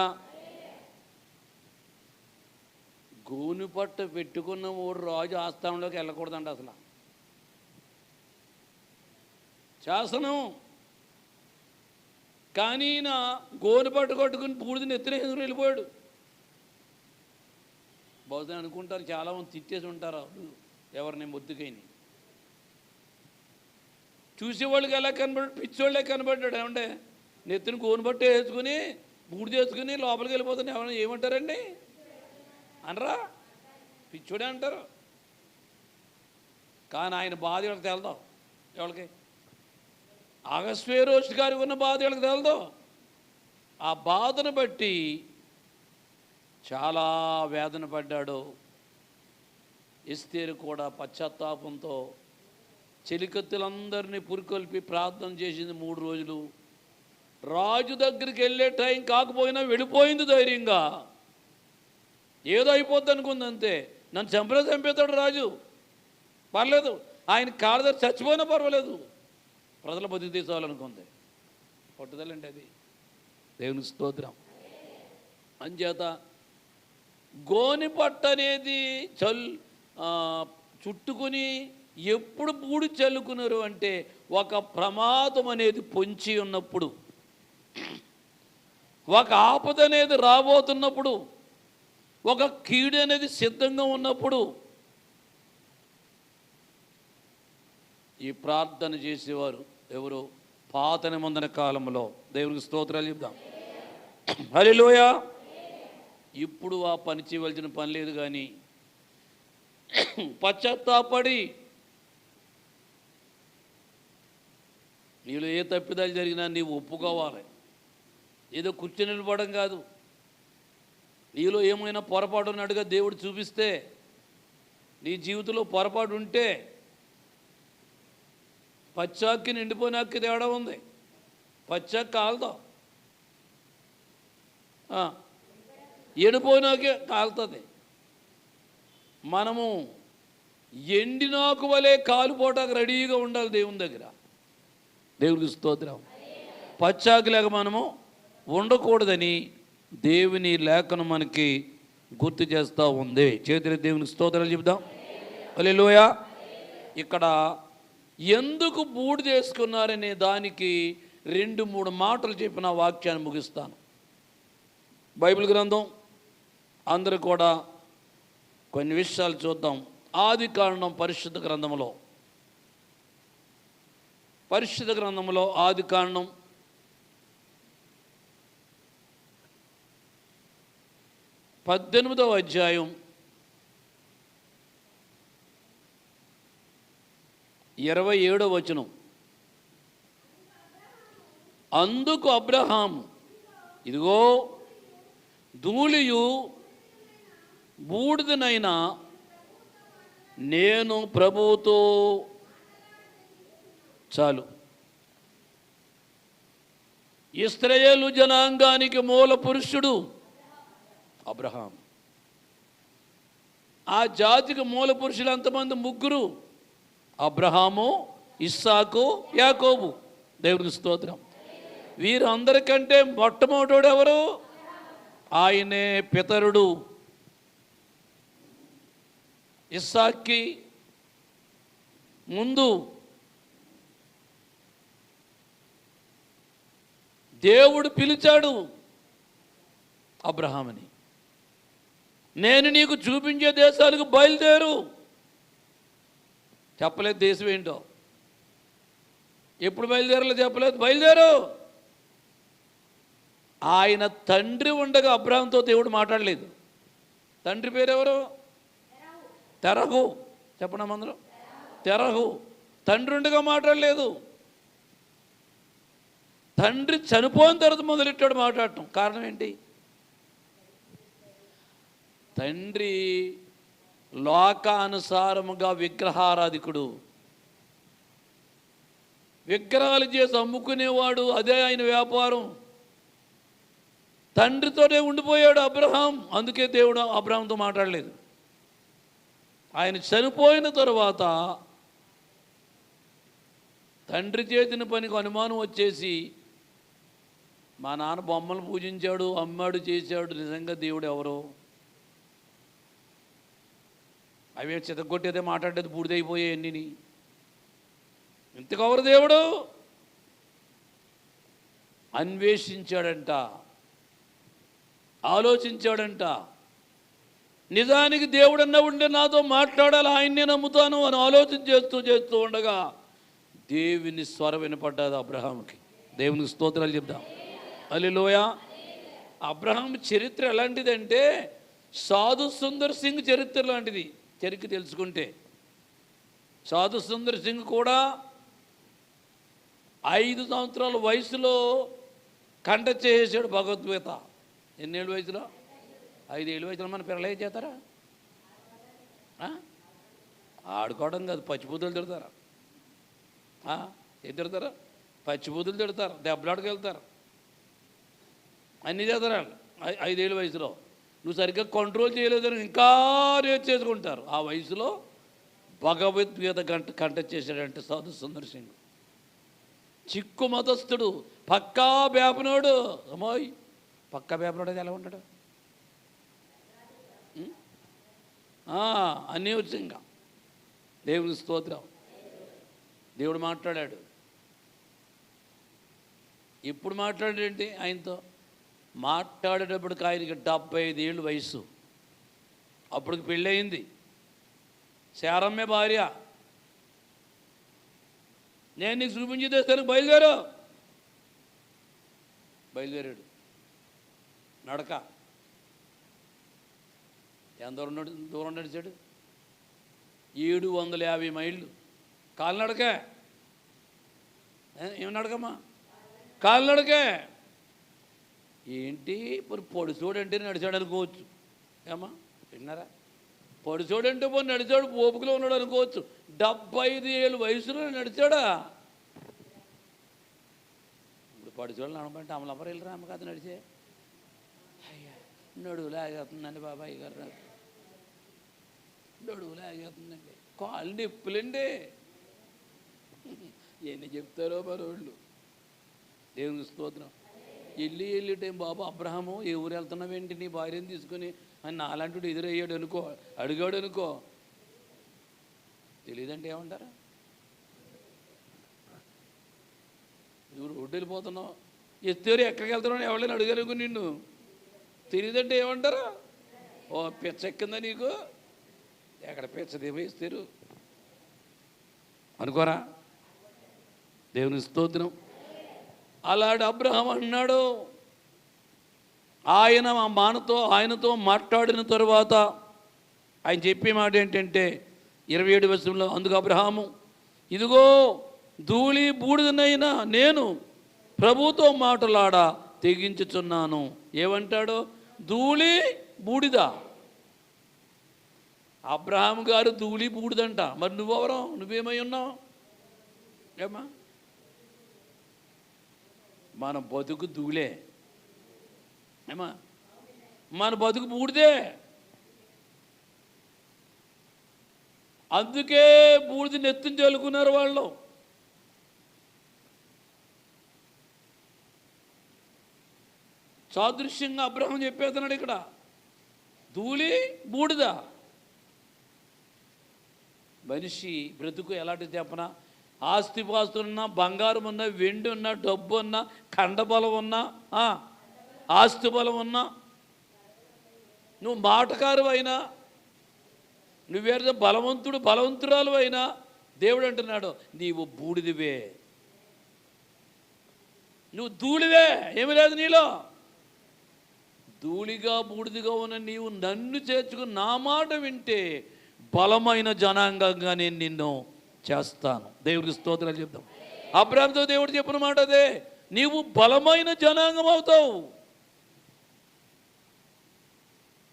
గోను పట్ట పెట్టుకున్న ఓడు రాజు ఆస్థానంలోకి వెళ్ళకూడదంట అసలు. శాసనం. కానీ నా గోను పట్టు కట్టుకుని బూడిదని ఎత్తున ఎదురు వెళ్ళిపోయాడు. బహుశా అనుకుంటారు చాలామంది, తిట్టేసి ఉంటారు ఎవరిని మొద్దుకైని. చూసేవాళ్ళకి ఎలా కనబడ్డాడు? పిచ్చోళ్ళే కనబడ్డాడు. ఏమంటే నెత్తిన గోను పట్టు వేసుకుని బూడిద వేసుకుని లోపలికి వెళ్ళిపోతాను ఎవరైనా ఏమంటారండి? అనరా? పిచ్చోడే అంటారు. కానీ ఆయన బాధ తెలదాం. ఎవరికి? అగస్వేరోష్ గారికి ఉన్న బాధ వీళ్ళకి తెలదు. ఆ బాధను బట్టి చాలా వేదన పడ్డాడు. ఎస్తేరు కూడా పశ్చాత్తాపంతో చెలికత్తులందరినీ పురికొల్పి ప్రార్థన చేసింది 3 రోజులు. రాజు దగ్గరికి వెళ్ళే టైం కాకపోయినా వెళ్ళిపోయింది ధైర్యంగా. ఏదో అయిపోద్ది అనుకుంది అంతే. నన్ను చంపేస్తాడు రాజు, పర్లేదు, ఆయన కాళ్ళ దగ్గర చచ్చిపోయినా పర్వాలేదు, ప్రజల బతికి తీసుకోవాలనుకుంది. పట్టుదలండి అది. దేవుని స్తోత్రం. అంచేత గోని పట్టు అనేది చుట్టుకుని ఎప్పుడు బూడి చల్లుకున్నారు అంటే ఒక ప్రమాదం అనేది పొంచి ఉన్నప్పుడు, ఒక ఆపద అనేది రాబోతున్నప్పుడు, ఒక కీడు అనేది సిద్ధంగా ఉన్నప్పుడు ఈ ప్రార్థన చేసేవారు ఎవరు? పాత నిబంధన కాలంలో. దేవునికి స్తోత్రాలు చెప్దాం. హల్లెలూయా. ఇప్పుడు ఆ పని చేయవలసిన పని లేదు. కానీ పశ్చాత్తాపడి నీలో ఏ తప్పిదాలు జరిగినా నీవు ఒప్పుకోవాలి. ఏదో కూర్చొని నిలబడడం కాదు. నీలో ఏమైనా పొరపాటు ఉన్నట్టుగా దేవుడు చూపిస్తే, నీ జీవితంలో పొరపాటు ఉంటే, పచ్చాక్కి నిండిపోయినాక్కి తేడా ఉంది. పచ్చాక్కి కాలుతాం, ఎండిపోయినాకే కాలుతుంది. మనము ఎండినాకు వలె కాలుపోటానికి రెడీగా ఉండాలి దేవుని దగ్గర. దేవుడికి స్తోత్రం. పచ్చాకులేక మనము ఉండకూడదని దేవుని లేఖనం మనకి గుర్తు చేస్తూ ఉంది. చేతుల దేవునికి స్తోత్రాలు చెప్దాం. హల్లెలూయా. ఇక్కడ ఎందుకు బూడిద చేసుకున్నారనే దానికి 2-3 మాటలు చెప్పిన వాక్యాన్ని ముగిస్తాను. బైబిల్ గ్రంథం అందరూ కూడా కొన్ని విషయాలు చూద్దాం. ఆదికాండం పరిశుద్ధ గ్రంథంలో ఆదికాండం 18వ అధ్యాయం 27వ వచనం. అందుకు అబ్రహాము, ఇదిగో ధూళియు బూడిదనైనా నేను ప్రభువుతో చాలు. ఇశ్రాయేలు జనాంగానికి మూల పురుషుడు అబ్రహాం. ఆ జాతికి మూల పురుషులు ఎంతమంది? 3. అబ్రహాము, ఇస్సాకు, యాకోబు. దేవునికి స్తోత్రం. వీరందరికంటే మొట్టమొదటి ఎవరు? ఆయనే పితరుడు. ఇస్సాక్కి ముందు దేవుడు పిలిచాడు అబ్రహాముని. నేను నీకు చూపించే దేశాలకు బయలుదేరు. చెప్పలేదు దేశం ఏంటో, ఎప్పుడు బయలుదేరలో చెప్పలేదు. బయలుదేరు. ఆయన తండ్రి ఉండగా అబ్రహాంతో దేవుడు మాట్లాడలేదు. తండ్రి పేరు ఎవరు? తెరహు. చెప్పండి అందరూ. తెరహు. తండ్రి ఉండగా మాట్లాడలేదు. తండ్రి చనిపోయిన తర్వాత మొదలెట్టాడు మాట్లాడటం. కారణం ఏంటి? తండ్రి లోకానుసారముగా విగ్రహారాధికుడు. విగ్రహాలు చేసి అమ్ముకునేవాడు. అదే ఆయన వ్యాపారం. తండ్రితోనే ఉండిపోయాడు అబ్రహాం. అందుకే దేవుడు అబ్రహాంతో మాట్లాడలేదు. ఆయన చనిపోయిన తరువాత తండ్రి చేసిన పనికి అనుమానం వచ్చేసి, మా నాన్న బొమ్మలు పూజించాడు, అమ్మాడు, చేశాడు, నిజంగా దేవుడు ఎవరో? అవే చితగొట్టేదే మాట్లాడేది బూడిదైపోయాయి అన్నిని. ఇంతకెవరు దేవుడు? అన్వేషించాడంట, ఆలోచించాడంట. నిజానికి దేవుడన్నా ఉండే నాతో మాట్లాడాలి, ఆయన్నే నమ్ముతాను అని ఆలోచన చేస్తూ ఉండగా దేవుని స్వరం వినపడ్డది అబ్రహాంకి. దేవునికి స్తోత్రాలు చెప్దాం. హల్లెలూయా. అబ్రహాం చరిత్ర ఎలాంటిదంటే సాధు సుందర్ సింగ్ చరిత్ర లాంటిది. చరిత్ర తెలుసుకుంటే సాధు సుందర్ సింగ్ కూడా 5 సంవత్సరాల వయసులో కంట చేసాడు భగవద్గీత. ఎన్నేళ్ళ వయసులో? 5 ఏళ్ళ వయసులో. మన పిల్లలు ఏం చేస్తారా? ఆడుకోవడం కాదు, పచ్చిబూతులు తిడతారు. ఏం తిడతారు? పచ్చిబూతులు తిడతారు, దెబ్బలాడికి వెళ్తారు, అన్నీ చేస్తారు వాళ్ళు 5 ఏళ్ళ వయసులో. నువ్వు సరిగ్గా కంట్రోల్ చేయలేదని ఇంకా రేట్ చేసుకుంటారు. ఆ వయసులో భగవద్గీత కంట చేశాడంటే సాధు సుందర్ సింగ్. చిక్కు మతస్థుడు, పక్కా బేపనోడు. అమ్మోయ్, పక్కా బేపనోడు అది ఎలా ఉంటాడు? అన్నీ వచ్చి ఇంకా దేవుని స్తోత్రం. దేవుడు మాట్లాడాడు. ఇప్పుడు మాట్లాడేంటి ఆయనతో? మాట్లాడేటప్పటికి ఆయనకి 75 ఏళ్ళు వయసు. అప్పటికి పెళ్ళయింది. శారమ్మే భార్య. నేను నీకు చూపించి తెస్తాను, బయలుదేరాడు నడక. ఎంత దూరం నడిచాడు? 750 మైళ్ళు కాలినడకే. ఏమి నడకమ్మా? కాలినడకే. ఏంటి మరి పొడిచోడంటే నడిచాడు అనుకోవచ్చు. ఏమ్మా విన్నారా? పొడిచోడంటే పోయి నడిచాడు, ఓపికలో ఉన్నాడు అనుకోవచ్చు. 75 ఏళ్ళ వయసులో నడిచాడా? ఇప్పుడు పొడిచోడు నడమంటే అమలమ్మరు వెళ్ళి రామ కథ నడిచే. అయ్యా నడువు లాగేస్తుందండి బాబాయ్ గారు, నాకు నడువు లాగేస్తుందండి, కాళ్ళు నొప్పులండి. ఎన్ని చెప్తారో మరోళ్ళు. దేవుని స్తోత్రం. వెళ్ళి టైం బాబు అబ్రహాము ఏ ఊరు వెళ్తున్నావేంటి నీ భార్యను తీసుకుని అని నాలాంటి ఎదురయ్యాడు అనుకో, అడిగాడు అనుకో, తెలియదంటే ఏమంటారా? నువ్వు రోడ్డు వెళ్ళిపోతున్నావు, ఎత్తేరు ఎక్కడికి వెళ్తున్నావు ఎవరైనా అడిగారు నిన్ను, తెలియదంటే ఏమంటారా? ఓ పిచ్చ ఎక్కిందా నీకు? ఎక్కడ పిచ్చదేమో ఇస్తారు అనుకోరా? దేవుని స్తోత్రం. అలాంటి అబ్రహాం అన్నాడు. ఆయనతో మాట్లాడిన తరువాత ఆయన చెప్పే మాట ఏంటంటే 27 వచనంలో, అందుకు అబ్రహాము, ఇదిగో ధూళి బూడిదనైనా నేను ప్రభుతో మాట్లాడ తెగించుచున్నాను. ఏమంటాడో? ధూళి బూడిద. అబ్రహాం గారు ధూళి బూడిదంట. మరి నువ్వెవరో? నువ్వేమై ఉన్నావు? ఏమా? మన బతుకు ధూళే. ఏమా? మన బతుకు బూడిదే. అందుకే బూడిద నెత్తిని చల్లుకున్నారు వాళ్ళు. సాదృశ్యంగా అబ్రహాం చెప్పేస్తున్నాడు ఇక్కడ, ధూళి బూడిద. మనిషి బ్రతుకు ఎలాంటిది చెప్పనా? ఆస్తిపాస్తులున్నా, బంగారం ఉన్నా, వెండి ఉన్నా, డబ్బు ఉన్నా, ఖండబలం ఉన్నా, ఆస్తి బలం ఉన్నా, నువ్వు మాటకారు అయినా, నువ్వేదో బలవంతురాలు అయినా, దేవుడు అంటున్నాడు నీవు బూడిదివే, నువ్వు ధూళివే, ఏమి లేదు నీలో. ధూళిగా బూడిదిగా ఉన్న నీవు నన్ను చేర్చుకుని నా మాట వింటే బలమైన జనాంగంగా నేను నిన్ను చేస్తాను. దేవుడికి స్తోత్రాలు చెప్తాం. అబ్రహాముతో దేవుడు చెప్పిన మాట అదే, నీవు బలమైన జనాంగం అవుతావు.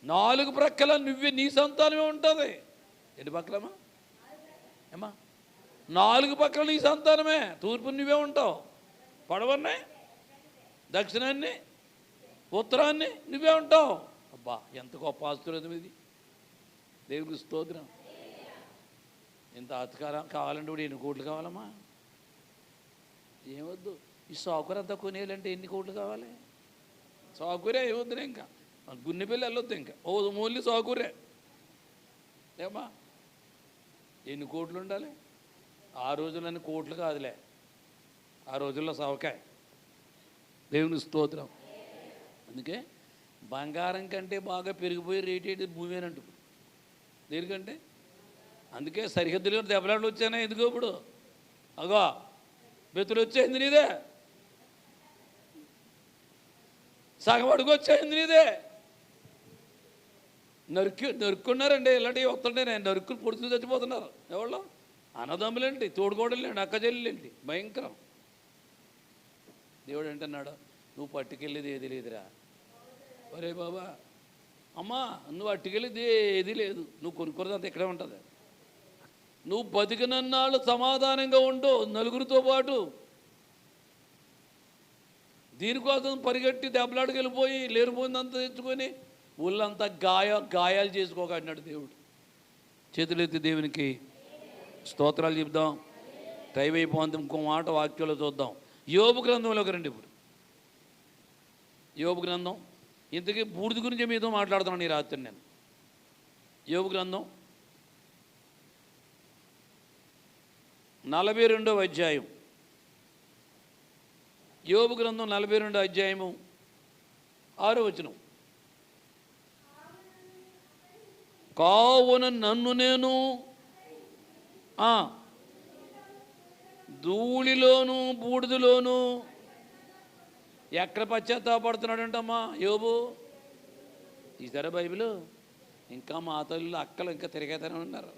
4 ప్రక్కల నీ సంతానమే ఉంటుంది. ఎన్ని పక్కలమ్మా? ఏమా? 4 పక్కల నీ సంతానమే. తూర్పు నువ్వే ఉంటావు, పడవన్నే, దక్షిణాన్ని, ఉత్తరాన్ని నువ్వే ఉంటావు. అబ్బా ఎంత గొప్ప ఆస్తులేదు ఇది. దేవుడికి స్తోత్రం. ఇంత అధికారం కావాలంటే కూడా ఎన్ని కోట్లు కావాలమ్మా? ఏమొద్దు. ఈ సౌకర్యం అంతా కొనేయాలంటే ఎన్ని కోట్లు కావాలి? సౌకర్యం ఏమొద్దులే, ఇంకా గున్నెపల్లి వెళ్ళొద్దు, ఇంకా ఓన్లీ సౌకర్యం. ఏమా? ఎన్ని కోట్లు ఉండాలి? ఆ రోజులన్నీ కోట్లు కాదులే, ఆ రోజుల్లో సౌకాయ. దేవుని స్తోత్రం. అందుకే బంగారం కంటే బాగా పెరిగిపోయి రేట్ ఏంటి? భూమి అంటు. దేనికంటే? అందుకే సరిహద్దులు దెబ్బలాట్లు వచ్చానా? ఎందుకో ఇప్పుడు అగో బెతులు వచ్చేసింది నీదే, సగం అడుగు వచ్చేసింది నీదే. నరుక్కున్నారండి. ఇలాంటివి వస్తుంటే నేను నరుక్కుని పొడుచుకు చచ్చిపోతున్నారు. ఎవరు? అన్నదమ్ములేంటి, తోడుకోడలేంటి, అక్క చెల్లెలేంటి, భయంకరం. దేవుడు అంటున్నాడు, నువ్వు పట్టుకెళ్ళేది ఏది లేదురా. ఒరే బాబా, అమ్మా నువ్వు అట్టుకెళ్ళేది ఏది లేదు, నువ్వు కొనుక్కున్నదంతా ఇక్కడే ఉంటుంది. నువ్వు బతికినన్నాళ్ళు సమాధానంగా ఉండు నలుగురితో పాటు. దీనికోసం పరిగెట్టి దెబ్బలాడికి వెళ్ళిపోయి లేనిపోయిందంతా తెచ్చుకొని ఊళ్ళంతా గాయాలు చేసుకోక అన్నాడు దేవుడు. చేతులెత్తి దేవునికి స్తోత్రాలు చెప్దాం. టైం అయిపోతుంది. ఇంకో మాట వాక్యంలో చూద్దాం. యోబు గ్రంథంలోకి రండి. ఇప్పుడు యోబు గ్రంథం, ఇంతకీ బూడిద గురించి మీతో మాట్లాడుతున్నాను ఈ రాత్రి నేను. యోబు గ్రంథం 42వ అధ్యాయం. యోబు గ్రంథం 42వ అధ్యాయము 6వ వచనం. కావున నన్ను నేను ధూళిలోను బూడిదలోను. ఎక్కడ పశ్చాత్తాపడుతున్నాడంటమ్మా యోబు? తీసారా బైబిల్? ఇంకా మా తల్లులు అక్కలు ఇంకా తిరిగేతనే ఉన్నారు.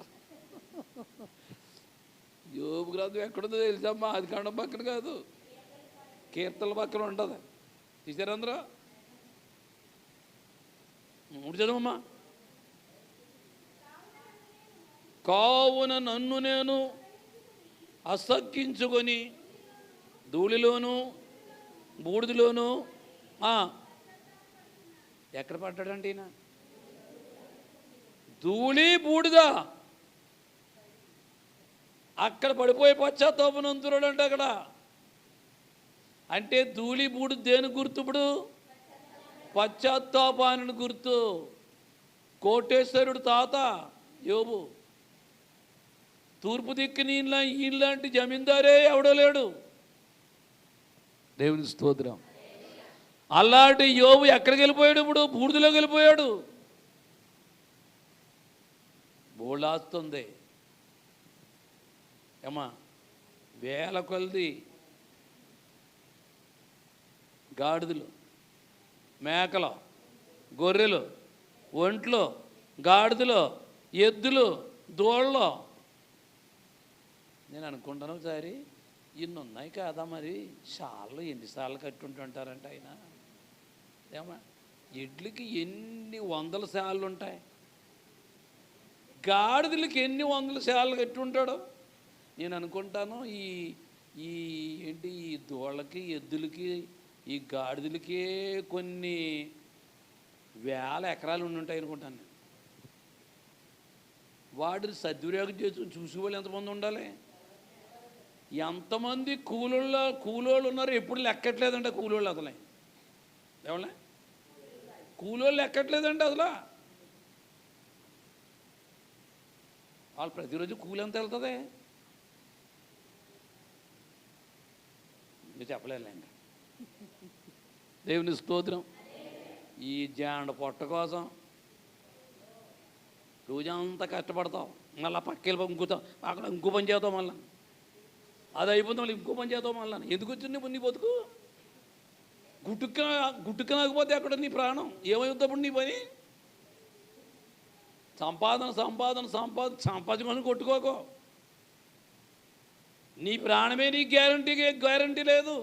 యోబు గ్రంథం ఎక్కడుందో తెలుసమ్మా? అది కాండం పక్కన కాదు, కీర్తనల పక్కన ఉంటుంది. తీసారా అందరూ? చదవమ్మా. కావున నన్ను నేను అసక్కించుకొని ధూళిలోను బూడిదలోను. ఎక్కడ పడ్డాడంటే ఈయన? ధూళి బూడిద, అక్కడ పడిపోయి పశ్చాత్తాపనంతురాడంటే అక్కడ. అంటే ధూళి బూడిద దేని గుర్తు? ఇప్పుడు పశ్చాత్తాపాన్ని గుర్తు. కోటేశ్వరుడు తాత యోబు. తూర్పు దిక్కుని ఈయనలాంటి జమీందారే ఎవడో లేడు. దేవుని స్తోత్రం. అలాంటి యోబు ఎక్కడికి వెళ్ళిపోయాడు? ఇప్పుడు బూడిదలోకి వెళ్ళిపోయాడు. బోళాస్తుంది ఏమా, వేల కొలది గాడిదలు, మేకలు, గొర్రెలు, ఒంట్లు, గాడిదలు, ఎద్దులు, దోళ్ళు. నేను అనుకుంటాను ఒకసారి, ఇన్ని ఉన్నాయి కాదా మరి, షాళ్ళు ఎన్నిసార్లు కట్టుంటుంటారంట ఆయన. ఏమా, ఎడ్లకి ఎన్ని వందల శాళ్ళు ఉంటాయి, గాడిదలకి ఎన్ని వందల శాళ్ళు కట్టుంటాడు. నేను అనుకుంటాను ఈ ఏంటి, ఈ దోళ్ళకి, ఎద్దులకి, ఈ గాడిదలకే కొన్ని వేల ఎకరాలు ఉండి ఉంటాయి అనుకుంటాను నేను. వాటిని సద్వినియోగం చేసి చూసేవాళ్ళు ఎంతమంది ఉండాలి? ఎంతమంది కూలోళ్ళు ఉన్నారు? ఎప్పుడు లెక్కట్లేదంట కూలోళ్ళు అసలే. ఏమన్నా కూలోళ్ళు ఎక్కట్లేదండి అసలు. వాళ్ళు ప్రతిరోజు కూలి ఎంత వెళ్తుంది? మీరు చెప్పలేండి. దేవుని స్తోత్రం. ఈ జాండ పొట్ట కోసం రోజంతా కష్టపడతావు, మళ్ళీ పక్కెళ్ళి ఇంకుతావు, అక్కడ ఇంకో పని చేస్తావు, మళ్ళీ అది అయిపోతుంది, మళ్ళీ ఇంకో పని చేస్తావు. మళ్ళీ ఎందుకు వచ్చింది నీ బతుకు? గుట్టుకనకపోతే అక్కడ నీ ప్రాణం ఏమవుతాప్పుడు నీ పని? సంపాదించుకొని కొట్టుకోకో. నీ ప్రాణమే నీకు గ్యారంటీ లేదు.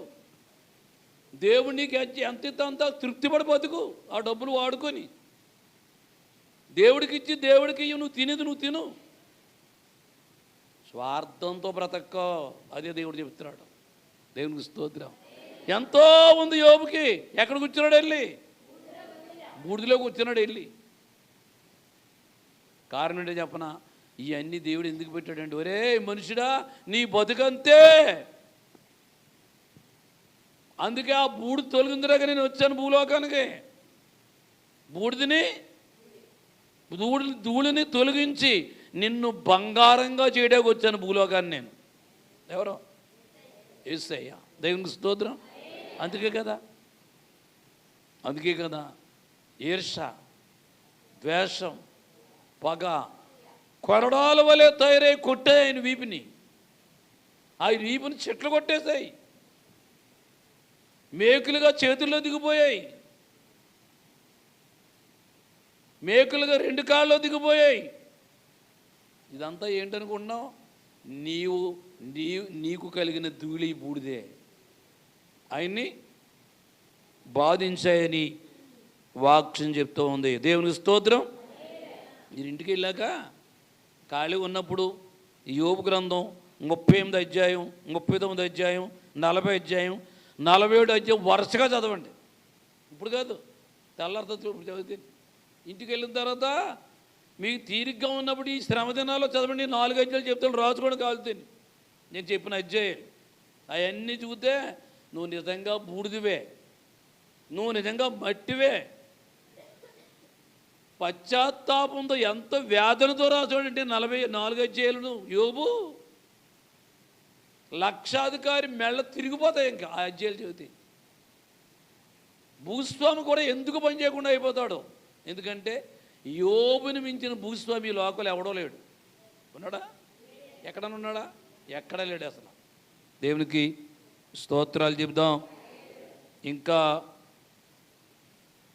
దేవుడు నీకు ఎంత అంత తృప్తిపడి బతుకు, ఆ డబ్బులు వాడుకొని. దేవుడికి ఇచ్చి దేవుడికి నువ్వు తినేది నువ్వు తిను. స్వార్థంతో బ్రతక్కో, అదే దేవుడు చెప్తున్నాడు. దేవునికి స్తోత్రం. ఎంతో ఉంది యోబుకి. ఎక్కడ కూర్చున్నాడు? వెళ్ళి బూడిదలో కూర్చున్నాడు వెళ్ళి. కారణం ఏంటో చెప్పనా? ఇవన్నీ దేవుడు ఎందుకు పెట్టాడండి? ఒరే మనుషుడా, నీ బతుకంతే. అందుకే ఆ బూడిద తొలగిందిరాక నేను వచ్చాను భూలోకానికి. ధూళిని తొలగించి నిన్ను బంగారంగా చేయడానికి వచ్చాను భూలోకాన్ని నేను. ఎవరో? యేసయ్య. దేవునికి స్తోత్రం. అందుకే కదా ఈర్ష, ద్వేషం, పగ కొరడాల వలె తయారై కొట్టాయి ఆయన వీపుని. ఆ వీపుని చెట్లు కొట్టేశాయి, మేకులుగా చేతుల్లో దిగిపోయాయి, మేకులుగా 2 కాళ్ళలో దిగిపోయాయి. ఇదంతా ఏంటనుకుంటున్నావు? నీకు కలిగిన ధూళి బూడిదే. ఆయన్ని బాధించాయని వాక్యం చెప్తూ ఉంది. దేవునికి స్తోత్రం. మీరు ఇంటికి వెళ్ళాక ఖాళీ ఉన్నప్పుడు యోబు గ్రంథం 38 అధ్యాయం, 39 అధ్యాయం, 40 అధ్యాయం, 47 అధ్యాయం వరుసగా చదవండి. ఇప్పుడు కాదు, తెల్లారితో ఇప్పుడు చదివితే. ఇంటికి వెళ్ళిన తర్వాత మీకు తీరిగ్గా ఉన్నప్పుడు ఈ శ్రమ దినాల్లో చదవండి. 4 అధ్యాయాలు చెప్తాను, రాసుకోవడం కాలుతుంది. నేను చెప్పిన అధ్యాయాలు అవన్నీ చూస్తే నువ్వు నిజంగా బూడిదివే, నువ్వు నిజంగా మట్టివే. పశ్చాత్తాపంతో ఎంత వేదనతో రాసాడంటే 44 అధ్యాయాలను యోబు. లక్షాధికారి మెళ్ళ తిరిగిపోతాయి ఇంకా ఆ అధ్యాయాలు చదివితే. భూస్వామి కూడా ఎందుకు పని చేయకుండా అయిపోతాడు? ఎందుకంటే యోబుని మించిన భూస్వామి లోకలు ఎవడో లేడు. ఉన్నాడా? ఎక్కడన్నా ఉన్నాడా? ఎక్కడ లేడు అసలు. దేవునికి స్తోత్రాలు చెప్దాం. ఇంకా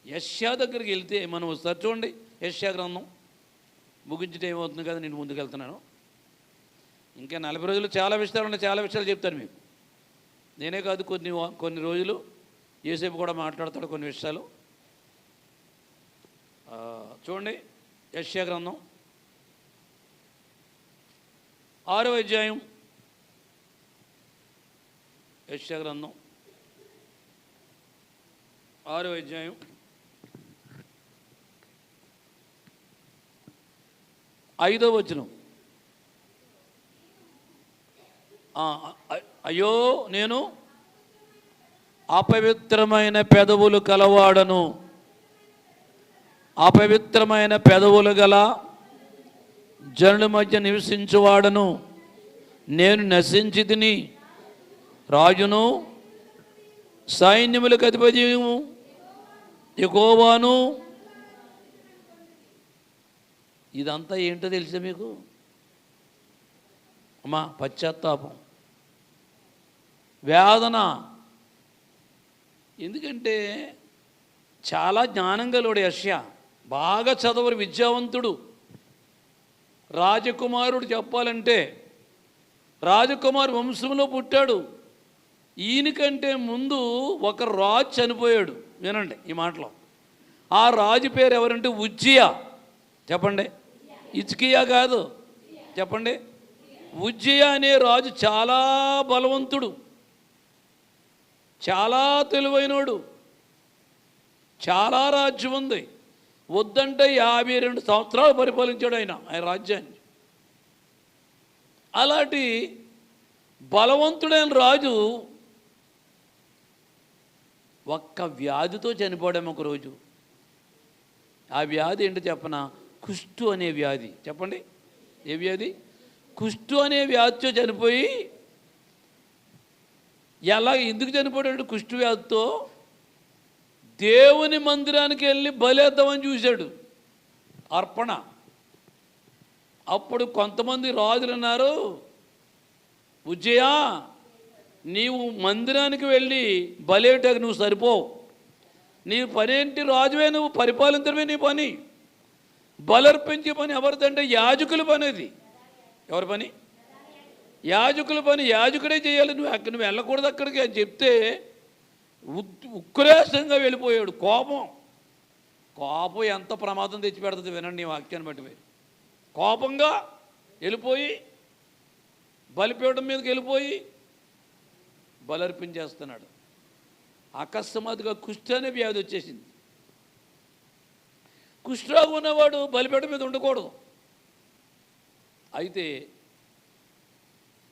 యెషయా దగ్గరికి వెళ్తే మనం ఒకసారి చూడండి. యెషయా గ్రంథం ముగించడం ఏమవుతుంది కదా, నేను ముందుకు వెళ్తున్నాను. ఇంకా 40 రోజులు చాలా విషయాలు ఉన్నాయి, చాలా విషయాలు చెప్తాను మీకు. నేనే కాదు, కొన్ని రోజులు యేసేపు కూడా మాట్లాడతాడు కొన్ని విషయాలు. చూడండి, యెషయా గ్రంథం 6వ అధ్యాయం. యెషయా గ్రంథం 6వ అధ్యాయం 5వ వచనం. అయ్యో, నేను అపవిత్రమైన పెదవులు కలవాడను, అపవిత్రమైన పెదవులు గల జనుల మధ్య నివసించువాడను, నేను నశించి తిని, రాజును సైన్యములకు అధిపతి యెహోవాను. ఇదంతా ఏంటో తెలుసా మీకు? అమ్మా, పశ్చాత్తాపం, వేదన. ఎందుకంటే చాలా జ్ఞానం గలవాడు యెషయా, బాగా చదవరు, విద్యావంతుడు, రాజకుమారుడు. చెప్పాలంటే రాజకుమారు వంశంలో పుట్టాడు. ఈయనకంటే ముందు ఒక రాజు చనిపోయాడు. వినండి ఈ మాటలో. ఆ రాజు పేరు ఎవరంటే ఉజ్జియా. చెప్పండి, హిజ్కియా కాదు. చెప్పండి, ఉజ్జియా అనే రాజు చాలా బలవంతుడు, చాలా తెలివైనోడు, చాలా రాజ్యం ఉంది. వద్దంటే 52 సంవత్సరాలు పరిపాలించాడు ఆయన రాజ్యాన్ని. అలాంటి బలవంతుడైన రాజు ఒక్క వ్యాధితో చనిపోవడం ఒకరోజు. ఆ వ్యాధి ఏంటో చెప్పనా? కుష్టు అనే వ్యాధి. చెప్పండి, ఏ వ్యాధి? కుష్టు అనే వ్యాధితో చనిపోయి. ఎందుకు చనిపోయాడు కుష్టు వ్యాధితో? దేవుని మందిరానికి వెళ్ళి బలేద్దామని చూశాడు, అర్పణ. అప్పుడు కొంతమంది రాజులు అన్నారు, ఉజ్జయా, నీవు మందిరానికి వెళ్ళి బలేటకు నువ్వు సరిపోవు. నీ పనేంటి? రాజువే, నువ్వు పరిపాలించడమే నీ పని. బలర్పించే పని ఎవరిదంటే యాజకుల పని. అది ఎవరి పని? యాజకుల పని. యాజకుడే చేయాలి. నువ్వు వెళ్ళకూడదు అక్కడికి అని చెప్తే ఉక్రేషంగా వెళ్ళిపోయాడు. కోపం ఎంత ప్రమాదం తెచ్చిపెడుతుంది వినండి ఈ వాక్యాన్ని బట్టి. కోపంగా వెళ్ళిపోయి బలిపీఠం మీదకి వెళ్ళిపోయి బలర్పించేస్తున్నాడు. అకస్మాత్తుగా కుష్టు అనే వ్యాధి వచ్చేసింది. కుష్ఠరోగం ఉన్నవాడు బలిపీఠం మీద ఉండకూడదు. అయితే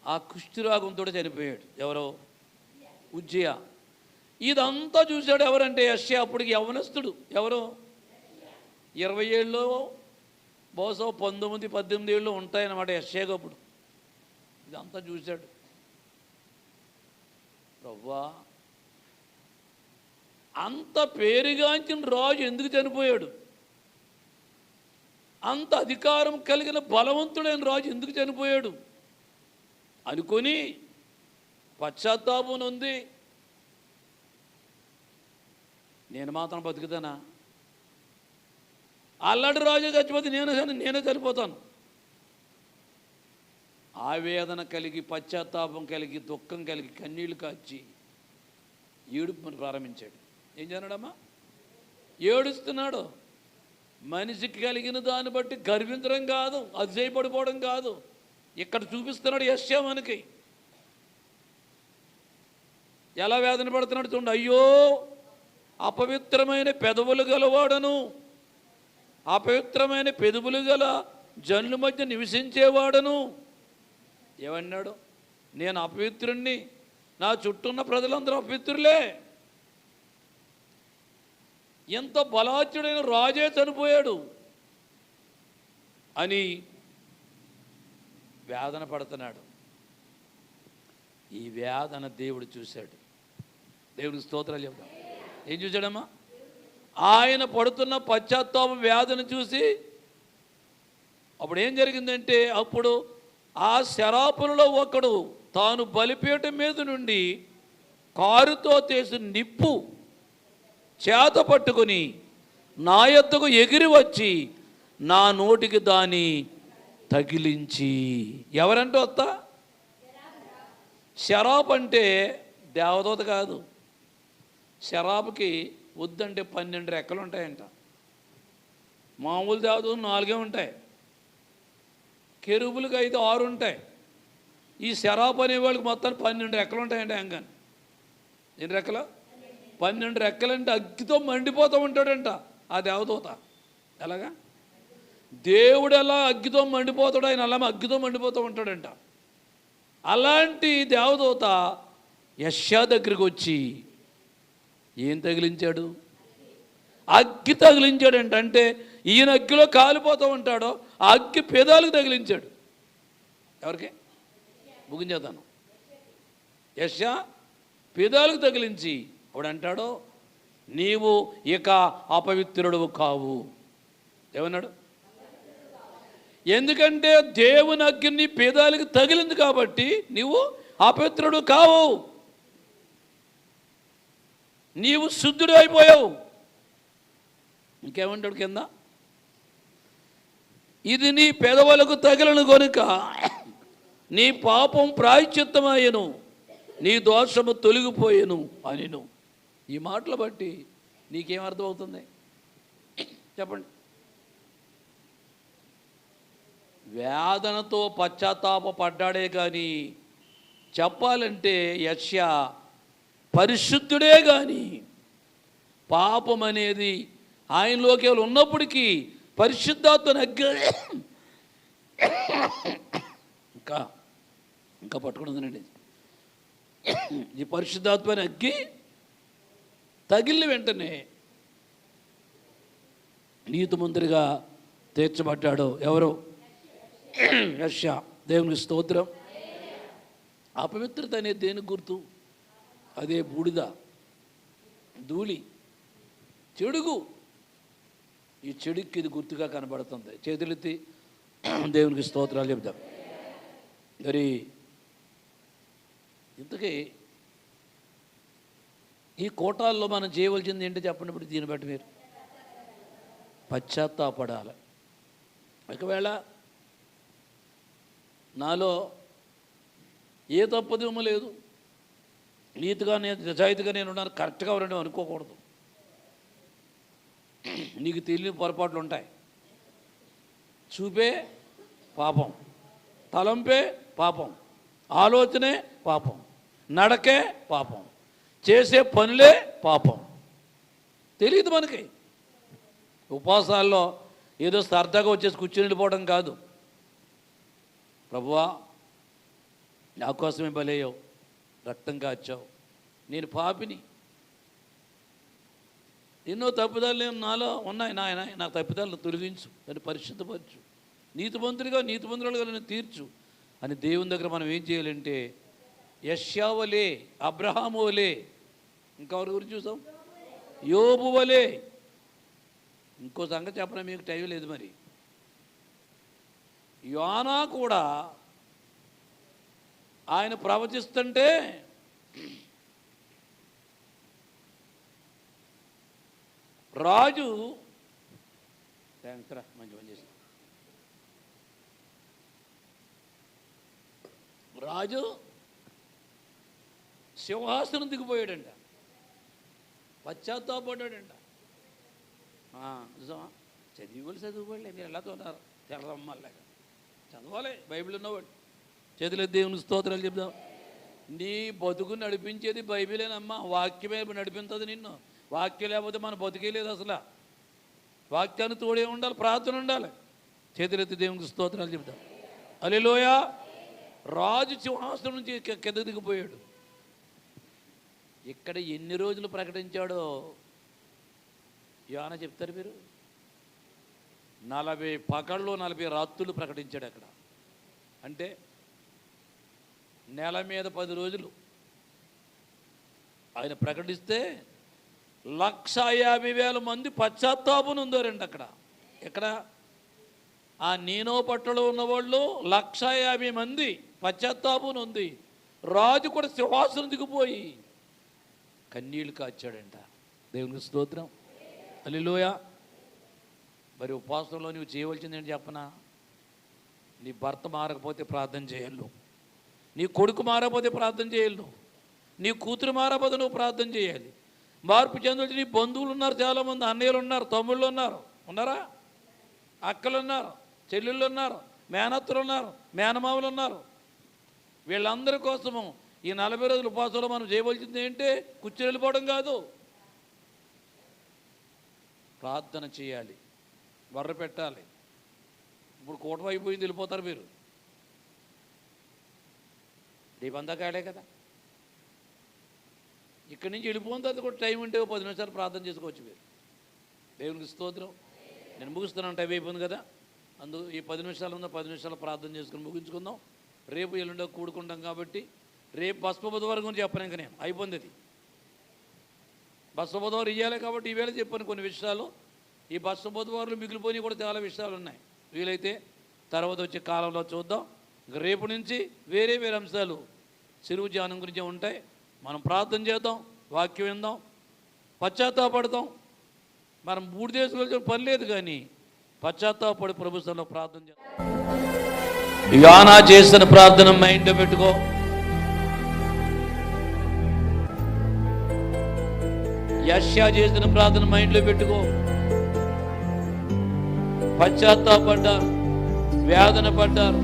ఆ కుష్ఠరోగంతో చనిపోయాడు. ఎవరో? ఉజ్జియా. ఇదంతా చూశాడు ఎవరంటే యెషయా. అప్పటికి యవనస్తుడు. ఎవరు? 20 ఏళ్ళు, బహుశా 19, 18 ఏళ్ళు ఉంటాయన్నమాట యెషయాకు అప్పుడు. ఇదంతా చూశాడు. ప్రవ్వా, అంత పేరుగాంచిన రాజు ఎందుకు చనిపోయాడు? అంత అధికారం కలిగిన బలవంతుడైన రాజు ఎందుకు చనిపోయాడు అనుకొని పశ్చాత్తాపం ఉంది. నేను మాత్రం బతుకుతానా? అల్లడి రాజు చచ్చిపోతే నేనే చనిపోతాను. ఆవేదన కలిగి, పశ్చాత్తాపం కలిగి, దుఃఖం కలిగి, కన్నీళ్లు కాచి ఏడుపు ప్రారంభించాడు. ఏం చేస్తున్నాడమ్మా? ఏడుస్తున్నాడు. మనిషికి కలిగిన దాన్ని బట్టి గర్వించడం కాదు, అతిశయపడిపోవడం కాదు. ఇక్కడ చూపిస్తున్నాడు యెషయా మనకి ఎలా వేదన పడుతున్నాడు చూడండి. అయ్యో, అపవిత్రమైన పెదవులు గలవాడను, అపవిత్రమైన పెదవులు గల జనుల మధ్య నివసించేవాడను. ఏమన్నాడు? నేను అపవిత్రుణ్ణి, నా చుట్టూ ఉన్న ప్రజలందరూ అపవిత్రులే. ఎంత బలాత్యుడైన రాజే చనిపోయాడు అని వేదన పడుతున్నాడు. ఈ వేదన దేవుడు చూశాడు. దేవుడికి స్తోత్రాలు చెప్తాం. ఏం చూశాడమ్మా? ఆయన పడుతున్న పశ్చాత్తాప వేదన చూసి అప్పుడు ఏం జరిగిందంటే, అప్పుడు ఆ శరాపులలో ఒకడు తాను బలిపీఠం మీద నుండి కారుతో తీసిన నిప్పు చేత పట్టుకొని నా యొద్దకు ఎగిరి వచ్చి నా నోటికి దాన్ని తగిలించి. ఎవరంటే వస్తా? షరాబ్ అంటే దేవదూత కాదు. షరాబ్కి వద్దంటే 12 రెక్కలు ఉంటాయంట. మామూలు దేవదూత 4 ఉంటాయి. కెరూబులకి అయితే 6 ఉంటాయి. ఈ షరాబ్ అనేవాళ్ళకి మొత్తం 12 రెక్కలు ఉంటాయంట. ఎంగాని ఎన్ని రెక్కలు? 12 రెక్కలంటే అగ్గితో మండిపోతూ ఉంటాడంట ఆ దేవదూత. ఎలాగా? దేవుడు ఎలా అగ్గితో మండిపోతాడు, ఆయన అలా అగ్గితో మండిపోతూ ఉంటాడంట. అలాంటి దేవదూత యెషయా దగ్గరికి వచ్చి ఏం తగిలించాడు? అగ్గి తగిలించాడంట. అంటే ఈయన అగ్గిలో కాలిపోతూ ఉంటాడో ఆ అగ్గి పెదాలకు తగిలించాడు. ఎవరికి? ముగించేద్దాను. యెషయా పెదాలకు తగిలించి అప్పుడు అంటాడు, నీవు ఇక అపవిత్రుడు కావు. ఏమన్నాడు? ఎందుకంటే దేవుని అగ్ని పేదాలకు తగిలింది కాబట్టి నీవు అపవిత్రుడు కావు, నీవు శుద్ధుడు అయిపోయావు. ఇంకేమంటాడు కింద? ఇది నీ పెదవులకు తగిలిన గనుక నీ పాపం ప్రాయశ్చిత్తమయ్యను, నీ దోషము తొలగిపోయేను అనిను. ఈ మాటలు బట్టి నీకేమర్థమవుతుంది చెప్పండి? వేదనతో పశ్చాత్తాపడ్డాడే కానీ చెప్పాలంటే యెషయా పరిశుద్ధుడే కానీ పాపం అనేది ఆయనలోకి ఉన్నప్పటికీ పరిశుద్ధాత్మను ఇంకా పట్టుకుంటుందండి. ఈ పరిశుద్ధాత్మని అగ్గి తగిలిన వెంటనే నీతిమంతుడిగా తీర్చబడ్డాడు. ఎవరు? యెషయా. దేవునికి స్తోత్రం. అపవిత్రత అనేది దేనికి గుర్తు? అదే బూడిద, ధూళి, చెడుగు. ఈ చెడుకి ఇది గుర్తుగా కనబడుతుంది. చేతులెత్తి దేవునికి స్తోత్రాలు చెప్తాం. మరి ఇంతకీ ఈ కోటాల్లో మనం చేయవలసింది ఏంటో చెప్పండి. ఇప్పుడు దీన్ని బట్టి మీరు పశ్చాత్తాపడాలి. ఒకవేళ నాలో ఏ తప్పుదేమో లేదు, నీతిగా నేను నిజాయితీగా నేను ఉన్నాను, కరెక్ట్గా ఉన్నాను అనుకోకూడదు. నీకు తెలియని పొరపాట్లు ఉంటాయి. చూపే పాపం, తలంపే పాపం, ఆలోచనే పాపం, నడకే పాపం, చేసే పనులే పాపం. తెలియదు మనకి. ఉపవాసాల్లో ఏదో సరదాగా వచ్చేసి కూర్చుని వెళ్ళిపోవడం కాదు. ప్రభువా, నా కోసమే బలయ్యావు, రక్తం కాచావు, నేను పాపిని, ఎన్నో తప్పిదాలు నాలో ఉన్నాయి నాయన, నా తప్పిదాలను తొలగించు, దాన్ని పరిశుద్ధపరచు, నీతిమంతులుగా నన్ను తీర్చు అని దేవుని దగ్గర మనం ఏం చేయాలంటే యెషయా వలే, అబ్రహాము వలే, ఇంకెవరి గురించి చూసాం, యోబు వలే. ఇంకో సంగతి చెప్పడం మీకు టైం లేదు. మరి యోనా కూడా ఆయన ప్రవచిస్తుంటే రాజు మంచి పని చేసి రాజు సింహాసనం దిగిపోయాడంట. పశ్చాత్తాపడ్డాడంట. నిజమా? చదివిపోలే మీరు ఎలా తోన్నారు తెల్లమ్మల్లాగా చదవాలి. బైబిల్ ఉన్నవాడు చేతులు దేవుని స్తోత్రాలు చెప్దాం. నీ బతుకు నడిపించేది బైబిలేనమ్మా. వాక్యమే నడిపించదు నిన్ను. వాక్యం లేకపోతే మన బతుకే లేదు అసలు. వాక్యాన్ని తోడే ఉండాలి, ప్రార్థన ఉండాలి. చేతులెత్తి దేవునికి స్తోత్రాలు చెప్దాం. హల్లెలూయా. రాజు సింహాసనం నుంచి కింద దిగిపోయాడు. ఇక్కడ ఎన్ని రోజులు ప్రకటించాడో యోనా చెప్తారు మీరు. 40 పగళ్ళు 40 రాత్రులు ప్రకటించాడు అక్కడ. అంటే నెల మీద 10 రోజులు ఆయన ప్రకటిస్తే 150,000 మంది పశ్చాత్తాపం ఉందారండి అక్కడ. ఎక్కడ? ఆ నీనో పట్టణంలో ఉన్నవాళ్ళు 150,000 మంది పశ్చాత్తాపం ఉంది. రాజు కూడా సింహాసనం దిగిపోయి కన్నీళ్లు కాచాడంట. దేవునికి స్తోత్రం. హల్లెలూయా. మరి ఉపవాసంలో నువ్వు చేయవలసింది ఏంటి చెప్పనా? నీ భర్త మారకపోతే ప్రార్థన చేయాలి, నీ కొడుకు మారకపోతే ప్రార్థన చేయాలి, నీ కూతురు మారకపోతే నువ్వు ప్రార్థన చేయాలి. మార్పు చెందులు నీ బంధువులు ఉన్నారు, చాలామంది అన్నయ్యలు ఉన్నారు, తమ్ముళ్ళు ఉన్నారు, ఉన్నారా? అక్కలు ఉన్నారు, చెల్లెళ్ళు ఉన్నారు, మేనత్తలు ఉన్నారు, మేనమావులు ఉన్నారు. వీళ్ళందరి కోసము ఈ 40 రోజుల ఉపవాసంలో మనం చేయవలసింది ఏంటి? కూర్చొని వెళ్ళిపోవడం కాదు, ప్రార్థన చేయాలి, వర్ర పెట్టాలి. ఇప్పుడు కూటమి అయిపోయింది, వెళ్ళిపోతారు మీరు. రేపంతా కాడే కదా. ఇక్కడి నుంచి వెళ్ళిపోయిన తర్వాత కూడా టైం ఉంటే 10 నిమిషాలు ప్రార్థన చేసుకోవచ్చు మీరు. దేవునికి స్తోత్రం. నేను ముగిస్తున్నాను, టైం అయిపోయింది కదా. అందుకు ఈ 10 నిమిషాలు ఉందా, 10 నిమిషాలు ప్రార్థన చేసుకుని ముగించుకుందాం. రేపు ఎల్లుండో కూడుకుంటాం కాబట్టి రేపు బస్వ బుధవారం గురించి చెప్పను. ఇంకా నేను అయిపోయింది అది. బస్వ బుధవారం ఇవ్వాలి కాబట్టి ఈవేళ చెప్పాను కొన్ని విషయాలు. ఈ బస్వ బుధవారంలో మిగిలిపోయి కూడా చాలా విషయాలు ఉన్నాయి. వీలైతే తర్వాత వచ్చే కాలంలో చూద్దాం. రేపు నుంచి వేరే వేరే అంశాలు సిరువు ధ్యానం గురించి ఉంటాయి. మనం ప్రార్థన చేద్దాం, వాక్యం విందాం, పశ్చాత్తాపడతాం. మనం 3 దేశాలు పని లేదు, కానీ పశ్చాత్తాపడి ప్రభుత్వంలో ప్రార్థన చేద్దాం. యోనా చేసిన ప్రార్థన మైండ్లో పెట్టుకో. యెషయా చేసిన ప్రార్థన మైండ్లో పెట్టుకో. పశ్చాత్తాపడ్డారు, వేదన పడ్డారు,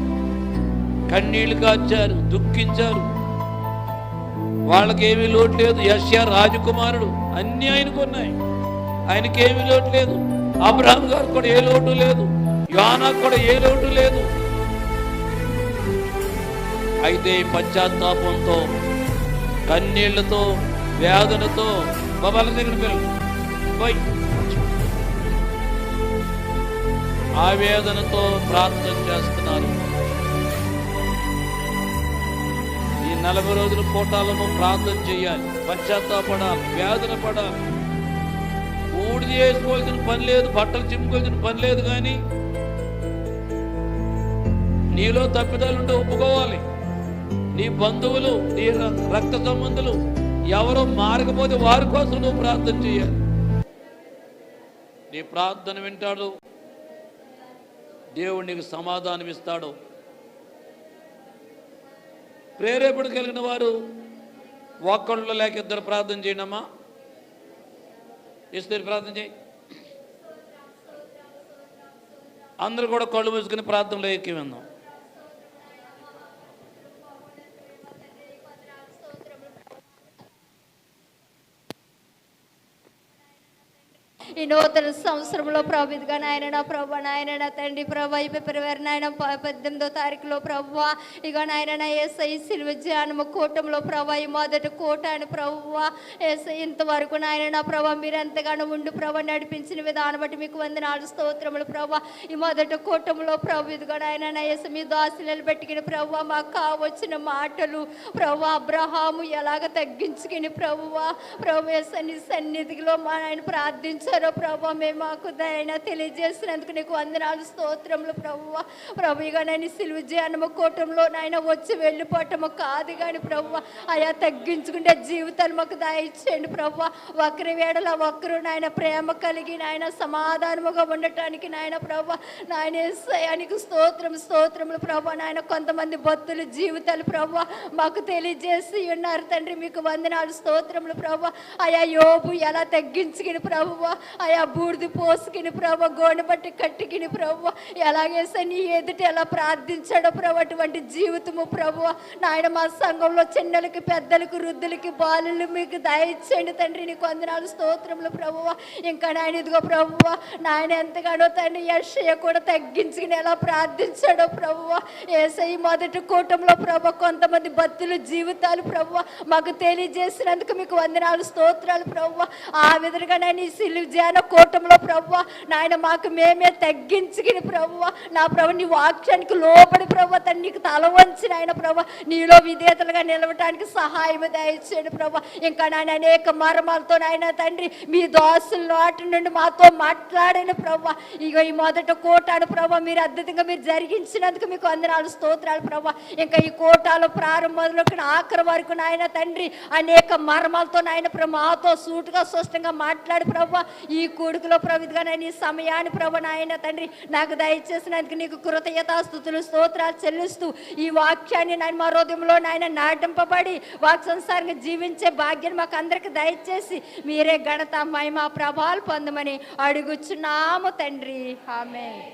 కన్నీళ్లు కార్చారు, దుఃఖించారు. వాళ్ళకేమీ లోటు లేదు. యెషయా రాజకుమారుడు, అన్నీ ఆయనకు ఉన్నాయి, ఆయనకేమీ లోటు లేదు. అబ్రహాం గారు కూడా ఏ లోటు లేదు, యోనాకు కూడా ఏ లోటు లేదు. అయితే పశ్చాత్తాపంతో, కన్నీళ్లతో, వేదనతో బాబాల దగ్గర పిల్లలు పోయి ఆవేదనతో ప్రార్థన చేస్తున్నారు. ఈ 40 రోజుల కోటాలను ప్రార్థన చేయాలి, పశ్చాత్తాపడాలి, వేదన పడాలి. ఊడి చేసుకోవాల్సిన పని లేదు, బట్టలు చింపుకోవాల్సిన పని లేదు, కానీ నీలో తప్పిదాలుంటే ఒప్పుకోవాలి. నీ బంధువులు, నీ రక్త సంబంధులు ఎవరో మారకపోతే వారి కోసం నువ్వు ప్రార్థన చేయాలి. నీ ప్రార్థన వింటాడు, దేవుడు నీకు సమాధానం ఇస్తాడు. ప్రేరేపణ కలిగిన వారు ఒక్కళ్ళు లేక 2 ప్రార్థన చేయనమ్మా. ఇస్తారు ప్రార్థన చేయి. అందరూ కూడా కళ్ళు మూసుకుని ప్రార్థనలో ఎక్కి విందాం. ఈ నూతన సంవత్సరంలో ప్రభు ఇదిగా నాయన నా ప్రభు, నాయన నా తండ్రి ప్రభు ఫిబ్రవరి 18వ తారీఖులో ప్రభు ఇక నాయన నా యేసై సిలువ ధ్యానము కూటంలో ప్రభు ఈ మొదటి కూటాన్ని ప్రభు యేసై ఇంతవరకు నాయన నా ప్రభు మీరు ఎంతగానో ఉండి ప్రభు నడిపించిన విధానం బట్టి మీకు వందనాలు స్తోత్రములు ప్రభు. ఈ మొదటి కూటంలో ప్రభు ఇదిగా నాయన నా యేసు మీ దాసులను పెట్టుకుని ప్రభు మాకు కావచ్చిన మాటలు ప్రభు అబ్రహాము ఎలాగ తగ్గించుకుని ప్రభు యేసు సన్నిధిలో మా ఆయన ప్రార్థించారు చేశారో ప్రభు మేము మాకు దయన తెలియజేసినందుకు నీకు వందనాలు స్తోత్రములు ప్రభువా. ప్రభుగా నేను సిలువ ధ్యానము కూటంలో నాయన వచ్చి వెళ్ళిపోవటము కాదు కానీ ప్రభువా అయా తగ్గించుకుంటే జీవితాలు మాకు దయచేయండి ప్రభువా. ఒకరి వేడల ఒకరు నాయన ప్రేమ కలిగి నాయన సమాధానముగా ఉండటానికి నాయన ప్రభువా నాయన యేసయ్యానికి స్తోత్రములు ప్రభువా. నాయన కొంతమంది భక్తుల జీవితాలు ప్రభువా మాకు తెలియజేసి ఉన్నారు తండ్రి, మీకు వందనాలు స్తోత్రములు ప్రభువా. అయా యోబు ఎలా తగ్గించుకుని ప్రభువా, అయా బూడిది పోసుకుని ప్రభు గోనె బట్టి కట్టుకుని ప్రభు ఎలాగే నీ ఎదుట ఎలా ప్రార్థించాడో ప్రభు అటువంటి జీవితము ప్రభువా. నాయన మా సంఘంలో చిన్నలకి పెద్దలకు వృద్ధులకి బాలులు మీకు దయచేయండి తండ్రి, నీకు వందనాలు స్తోత్రములు ప్రభువా. ఇంకా నాయన ఇదిగో ప్రభువా నాయన ఎంతగానో తండ్రి యెషయా కూడా తగ్గించుకుని ఎలా ప్రార్థించాడో ప్రభువా. యేసయ్య మొదటి కూటంలో ప్రభు కొంతమంది భక్తుల జీవితాలు ప్రభువా మాకు తెలియజేసినందుకు మీకు వందనాలు స్తోత్రాలు ప్రభువా. ఆ విధంగా నేను ఈ సిలువ ధ్యాన కూటంలో ప్రభువా నాయన మాకు మేమే తగ్గించుకుని ప్రభువా నా ప్రభు నీ వాక్యానికి లోబడి ప్రభువా తను నీకు తల వంచి నాయన ప్రభు నీలో విధేతలుగా నిలవటానికి సహాయం దయచేయండి ప్రభు. ఇంకా నాయన అనేక మర్మాలతో నాయన తండ్రి మీ దోసుల నోటి నుండి మాతో మాట్లాడిన ప్రభు ఇక ఈ మొదట కోటాను ప్రభు మీరు అద్భుతంగా మీరు జరిగించినందుకు మీకు వందనాలు స్తోత్రాలు ప్రభు. ఇంకా ఈ కోటాలో ప్రారంభంలోకి ఆఖరి వరకు నాయన తండ్రి అనేక మర్మాలతో నాయన ప్రభు మాతో సూటుగా స్పష్టంగా మాట్లాడు ప్రభు. ఈ కూడుకులో ప్రభుగా నేను ఈ సమయాన్ని ప్రభు నాయన తండ్రి నాకు దయచేసినందుకు నీకు కృతజ్ఞతాస్తుతులు స్తోత్రాలు చెల్లిస్తూ ఈ వాక్యాన్ని నాయన మా హృదయంలో నాయన నాటింపబడి వాక్సంసారంగా జీవించే భాగ్యాన్ని మాకు అందరికి దయచేసి మీరే ఘనత మహిమ ప్రభావాలు పొందమని అడుగుచున్నాము తండ్రి, ఆమేన్.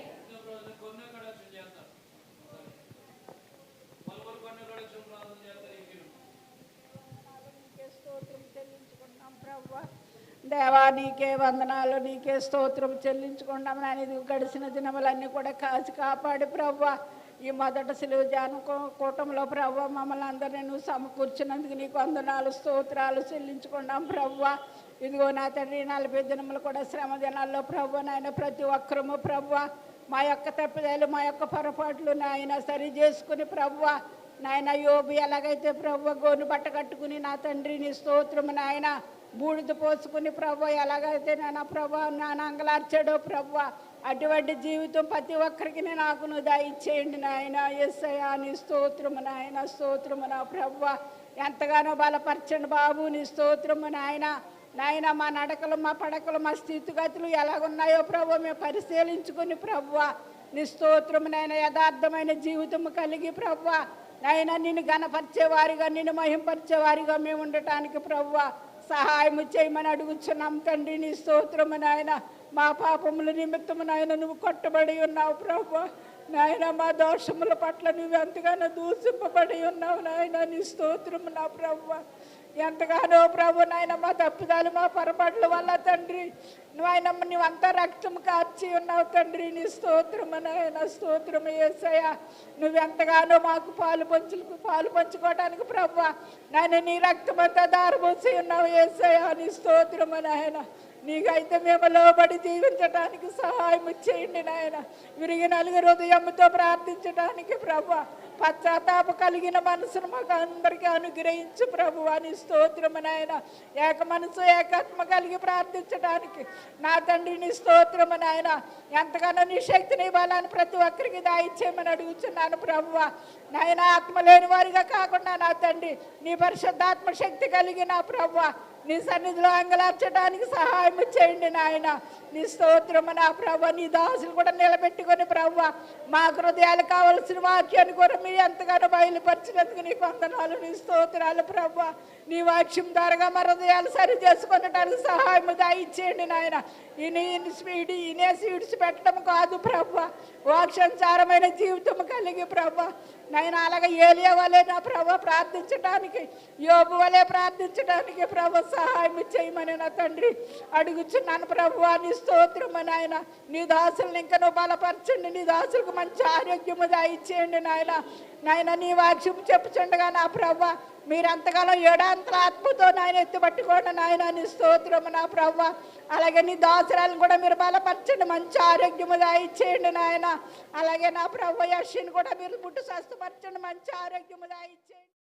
దేవా నీకే వందనాలు, నీకే స్తోత్రం చెల్లించుకున్నాం నాయన. ఇది గడిచిన దినములన్నీ కూడా కాచి కాపాడి ప్రవ్వా ఈ మొదట సిలువ ధ్యాన కూటంలో ప్రవ్వా మమ్మల్ని అందరినీ నువ్వు సమకూర్చినందుకు నీకు వందనాలు స్తోత్రాలు చెల్లించుకున్నాం ప్రవ్వా. ఇదిగో నా తండ్రి 40 దినములు కూడా శ్రమ దినాల్లో ప్రవ్వా నాయన ప్రతి ఒక్కరము ప్రవ్వా మా యొక్క తప్పిదాలు మా యొక్క పొరపాట్లు నాయన సరి చేసుకుని ప్రవ్వా నాయన యోబు ఎలాగైతే ప్రవ్వా గోను బట్ట కట్టుకుని నా తండ్రి నీ స్తోత్రము నాయన బూడిద పోసుకుని ప్రభు ఎలాగైతే నా ప్రభు నాన్న అంగలార్చాడో ప్రభు అటువంటి జీవితం ప్రతి ఒక్కరికి నాకు నువ్వు దయచేయండి నాయన. యేసయ్యా నీ స్తోత్రము నాయన, స్తోత్రము నా ప్రభు ఎంతగానో బలపరచండి బాబు నీ స్తోత్రము నాయన. నాయన మా నడకలు మా పడకలు మా స్థితిగతులు ఎలాగున్నాయో ప్రభు మేము పరిశీలించుకుని ప్రభు నీ స్తోత్రము నాయన యథార్థమైన జీవితము కలిగి ప్రభు నాయన నిన్ను ఘనపరిచేవారిగా నిన్ను మహింపరిచేవారిగా మేము ఉండటానికి ప్రభు సహాయం చేయమని అడుగుచున్నాం తండ్రి నీ స్తోత్రము నాయన. మా పాపముల నిమిత్తము నాయన నువ్వు కొట్టబడి ఉన్నావు ప్రభు నాయన. మా దోషముల పట్ల నువ్వు ఎంతగానో దూషింపబడి ఉన్నావు నాయన నీ స్తోత్రము నా ప్రభు. ఎంతగానో ప్రభు నాయన మా తప్పుదాలు మా పొరపాట్ల వల్ల తండ్రి నాయన నువ్వంతా రక్తం కార్చి ఉన్నావు తండ్రి నీ స్తోత్రము నాయన, స్తోత్రము యేసయ్యా. నువ్వెంతగానో మాకు పాలు పంచుకోవడానికి ప్రభు నాయన నీ రక్తమంతా దారబోసి ఉన్నావు యేసయ్యా నీ స్తోత్రము నాయన. నీకైతే మేము లోబడి జీవించడానికి సహాయం చేయండి నాయన. విరిగి నలుగురు హృదయంతో ప్రార్థించడానికి ప్రభు పశ్చాత్తాప కలిగిన మనసును మాకు అందరికీ అనుగ్రహించు ప్రభు అని స్తోత్రము నాయన. ఏక మనసు ఏకాత్మ కలిగి ప్రార్థించడానికి నా తండ్రి నీ స్తోత్రము నాయన. ఎంతగానో నీ శక్తిని ఇవ్వాలని ప్రతి ఒక్కరికి దయచేయమని అడుగుతున్నాను ప్రభు నాయన. ఆత్మ లేని వారిగా కాకుండా నా తండ్రి నీ పరిశుద్ధాత్మ శక్తి కలిగిన ప్రభు నీ సన్నిధిలో అంగలార్చడానికి సహాయం చేయండి నాయన. నీ స్తోత్రము నా ప్రభు. నీ దాసులు కూడా నిలబెట్టుకొని ప్రభు మా హృదయాలు కావలసిన వాక్యాన్ని కూడా మీరు ఎంతగానో బయలుపరిచినందుకు నీకు వందనాలు నీ స్తోత్రాలు ప్రభు. నీ వాక్యం ద్వారా మా హృదయాలు సరి చేసుకునడానికి సహాయం దయచేయండి నాయన. ఇనేసి విడిచిపెట్టడం కాదు ప్రభు, వాక్యానుసారమైన జీవితం కలిగి ప్రభు నాయన. అలాగే ఏలియా వలె నా ప్రభు ప్రార్థించడానికి యోబు వలె ప్రార్థించడానికి ప్రభు సహాయం చేయమని నా తండ్రి అడుగుచున్నాను ప్రభు నీ స్తోత్రము నాయన. నీ దాసులను ఇంకా నువ్వు బలపరచండి, నీ దాసులకు మంచి ఆరోగ్యము దయచేయండి నాయన. నాయన నీ వాక్యం చెప్పుచుండగా నా ప్రభు మీరంతగానో ఏడాంతల ఆత్మతో నాయన ఎత్తుపట్టుకోండి నాయన నీ స్తోత్రము నా ప్రభు. అలాగే నీ దాసురాలను కూడా మీరు బలపరచండి, మంచి ఆరోగ్యము దయచేయండి నాయన. అలాగే నా ప్రభు యశ్విని కూడా మీరు ముట్టు స్వస్థపరచండి, మంచి ఆరోగ్యము దయచేయండి.